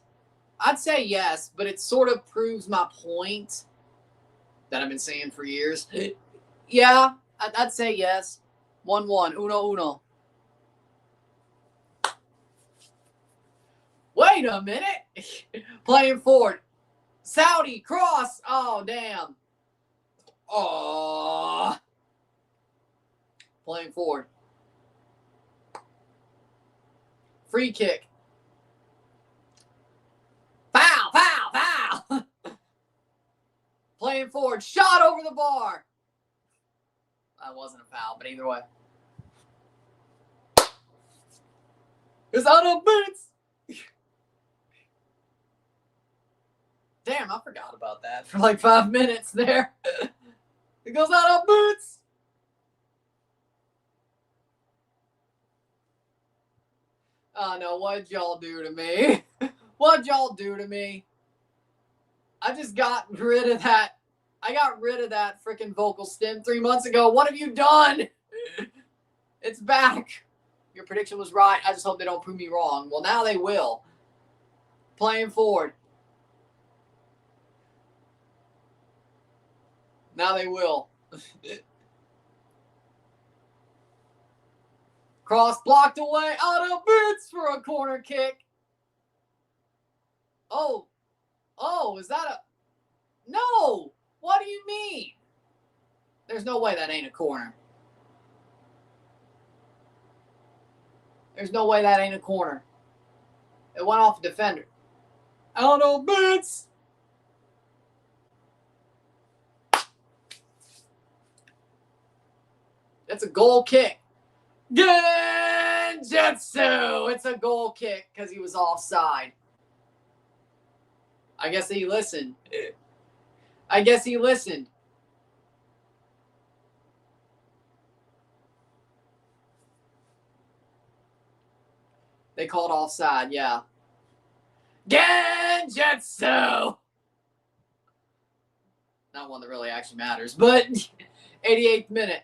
I'd say yes, but it sort of proves my point that I've been saying for years. Yeah, I'd say yes. 1-1. Uno. Wait a minute. Playing forward. Saudi cross. Oh, damn. Oh. Playing forward. Free kick. Foul. Playing forward. Shot over the bar. That wasn't a foul, but either way. It's out of boots. Damn, I forgot about that for like 5 minutes there. It goes out of boots. Oh no, what'd y'all do to me? What'd y'all do to me? I just got rid of that. I got rid of that freaking vocal stim 3 months ago. What have you done? It's back. Your prediction was right. I just hope they don't prove me wrong. Well, now they will. Playing forward. Now they will. Cross blocked away. Out of boots for a corner kick. Oh. Oh, is that a... No. What do you mean? There's no way that ain't a corner. There's no way that ain't a corner. It went off a defender. Out of boots. It's a goal kick. Genjutsu! It's a goal kick because he was offside. I guess he listened. I guess he listened. They called offside, yeah. Genjutsu! Not one that really actually matters, but 88th minute.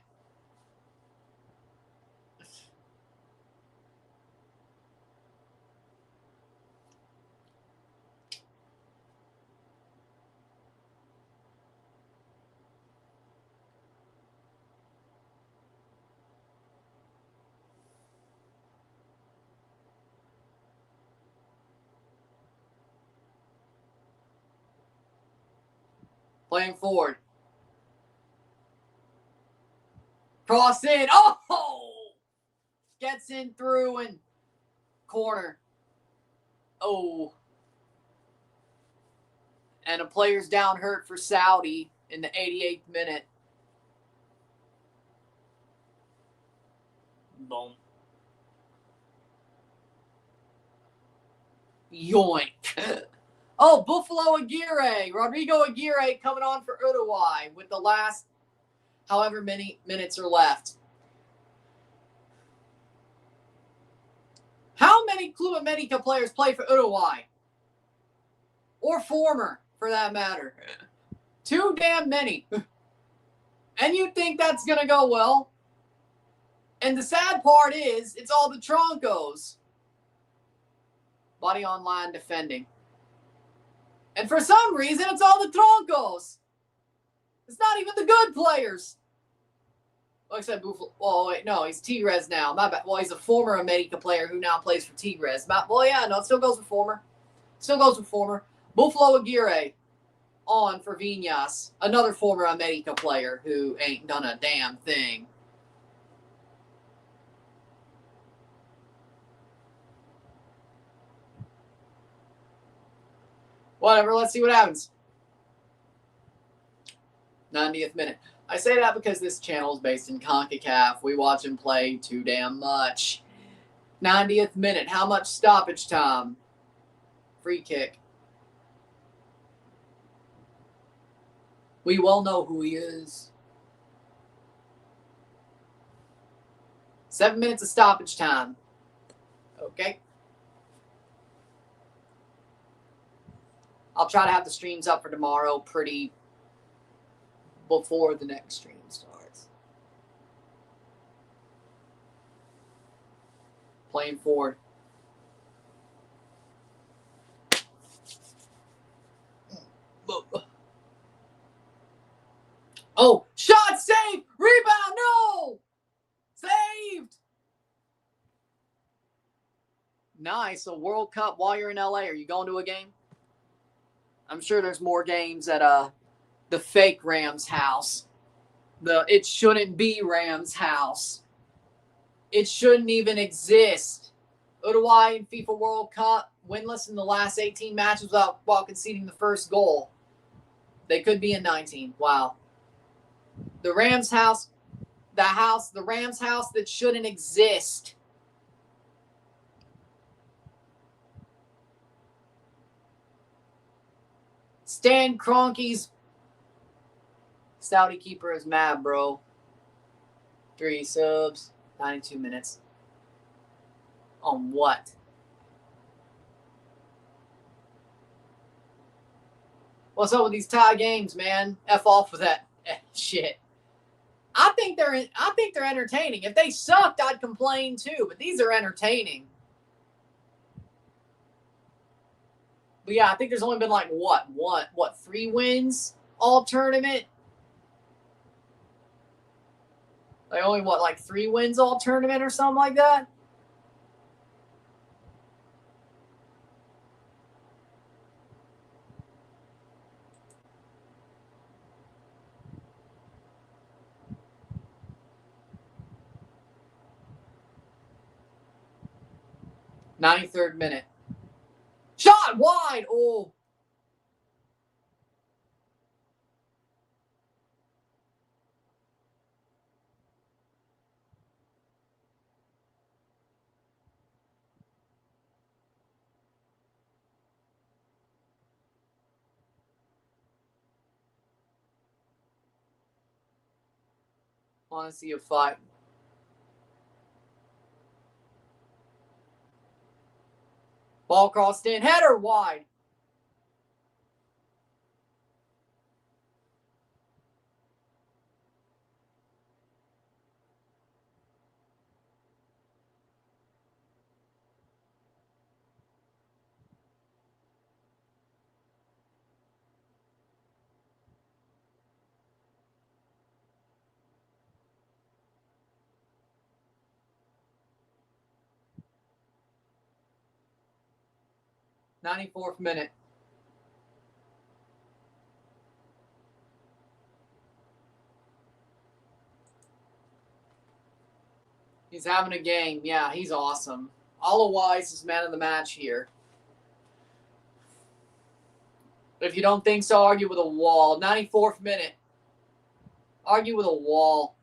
Playing forward. Cross in. Oh! Gets in through and corner. Oh. And a player's down hurt for Saudi in the 88th minute. Boom. Yoink. Oh, Buffalo Aguirre. Rodrigo Aguirre coming on for Uruguay with the last however many minutes are left. How many Club America players play for Uruguay? Or former, for that matter. Too damn many. And you think that's going to go well? And the sad part is, it's all the Troncos. Body on line defending. And for some reason, it's all the Troncos. It's not even the good players. Like I said, Buffalo. Oh, wait, no, he's Tigres now. My bad. Well, he's a former America player who now plays for Tigres. Well, yeah, no, it still goes with former. Still goes with former. Buffalo Aguirre on for Viñas. Another former America player who ain't done a damn thing. Whatever, let's see what happens. 90th minute. I say that because this channel is based in CONCACAF. We watch him play too damn much. 90th minute. How much stoppage time? Free kick. We well know who he is. 7 minutes of stoppage time. Okay. I'll try to have the streams up for tomorrow pretty before the next stream starts. Playing forward. Oh, shot saved! Rebound, no! Saved! Nice, a World Cup while you're in LA. Are you going to a game? I'm sure there's more games at the fake Rams house. The it shouldn't be Rams house. It shouldn't even exist. Uruguay in FIFA World Cup winless in the last 18 matches while conceding the first goal. They could be in 19. Wow. The Rams house, the Rams house that shouldn't exist. Stan Kroenke's Saudi keeper is mad, bro. 3 subs, 92 minutes. On what? What's up with these tie games, man? F off with that shit. I think they're entertaining. If they sucked, I'd complain too, but these are entertaining. But yeah, I think there's only been like what 3 wins all tournament? Like only like 3 wins all tournament or something like that? "93rd minute. Shot wide. Oh. Want to see a fight. Ball crossed in. Header wide. "94th minute. He's having a game. Yeah, he's awesome. Wise is man of the match here. If you don't think so, argue with a wall. 94th minute. Argue with a wall.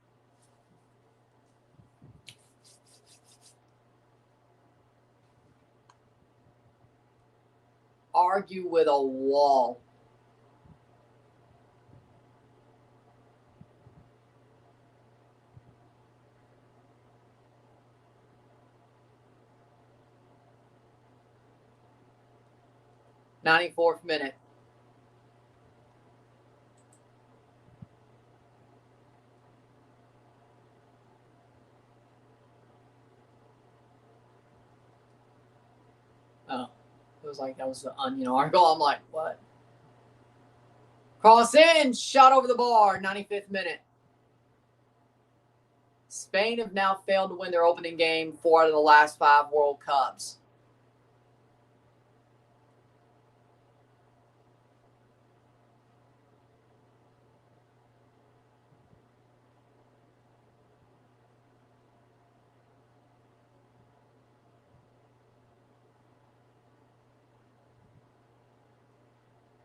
Argue with a wall. "94th minute. Oh, it was like that was the onion article. I'm like, what? Cross in, shot over the bar, 95th minute. Spain have now failed to win their opening game 4 out of the last 5 World Cups.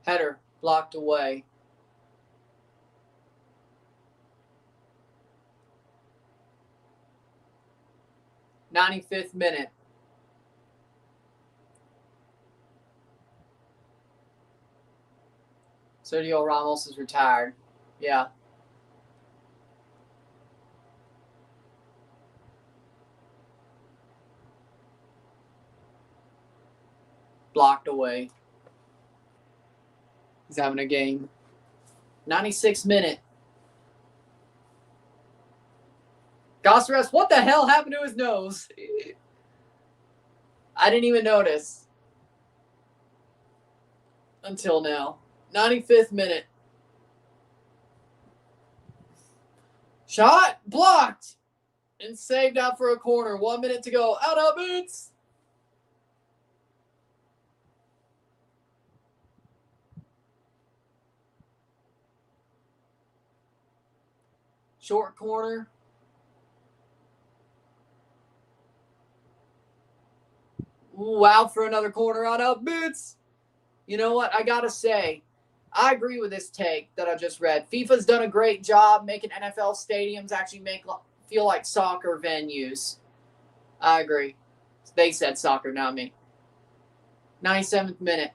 Header blocked away. "95th minute. Sergio Ramos is retired. Yeah. Blocked away. He's having a game. 96th minute. Contreras, what the hell happened to his nose? I didn't even notice. Until now. 95th minute. Shot blocked and saved out for a corner. 1 minute to go. Out of boots. Short corner. Ooh, out for another corner on up boots. You know what? I got to say, I agree with this take that I just read. FIFA's done a great job making NFL stadiums actually feel like soccer venues. I agree. They said soccer, not me. 97th minute.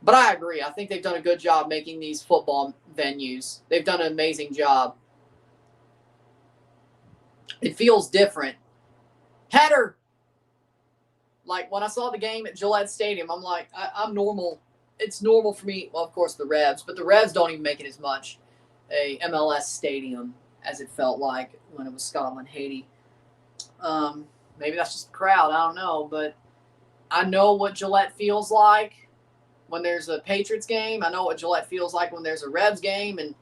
But I agree. I think they've done a good job making these football venues. They've done an amazing job. It feels different. Header. Like, when I saw the game at Gillette Stadium, I'm like, I'm normal. It's normal for me. Well, of course, the Revs. But the Revs don't even make it as much a MLS stadium as it felt like when it was Scotland, Haiti. Maybe that's just the crowd. I don't know. But I know what Gillette feels like when there's a Patriots game. I know what Gillette feels like when there's a Revs game. And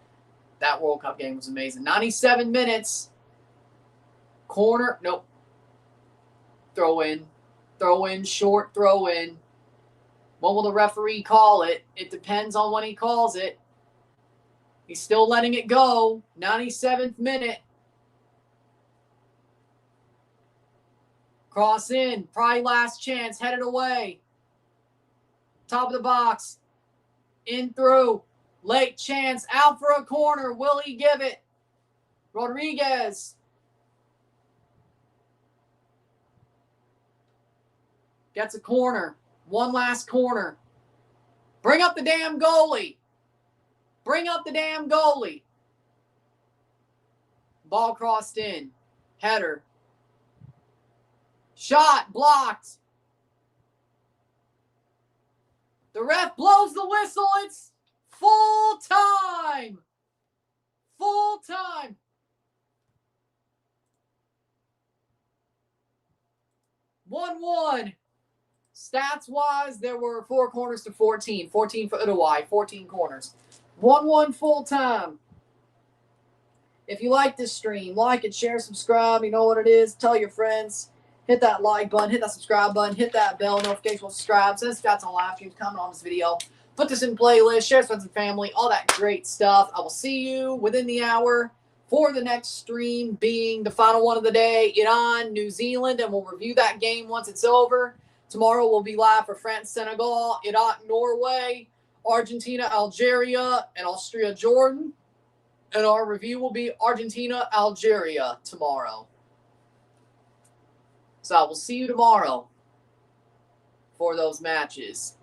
that World Cup game was amazing. 97 minutes. Corner. Nope. Throw in. Throw in. Short throw in. When will the referee call it? It depends on when he calls it. He's still letting it go. 97th minute. Cross in. Probably last chance. Headed away. Top of the box. In through. Late chance. Out for a corner. Will he give it? Rodriguez. Gets a corner. One last corner. Bring up the damn goalie. Bring up the damn goalie. Ball crossed in. Header. Shot blocked. The ref blows the whistle. It's full time. Full time. One. Stats-wise, there were 4 corners to 14. 14 for Uruguay, 14 corners. 1-1 full-time. If you like this stream, like it, share, subscribe. You know what it is. Tell your friends. Hit that like button. Hit that subscribe button. Hit that bell notification. Subscribe. Send stats on live streams. Comment on this video. Put this in playlist. Share with friends and family. All that great stuff. I will see you within the hour for the next stream being the final one of the day. Iran, New Zealand, and we'll review that game once it's over. Tomorrow we'll be live for France, Senegal, Iraq, Norway, Argentina, Algeria, and Austria, Jordan. And our review will be Argentina, Algeria tomorrow. So I will see you tomorrow for those matches.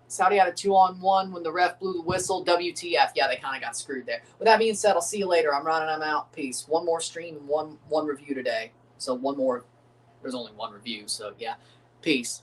Saudi had a 2-on-1 when the ref blew the whistle. WTF. Yeah, they kind of got screwed there. With that being said, I'll see you later. I'm running. I'm out. Peace. One more stream and one review today. So one more. There's only one review. So, yeah. Peace.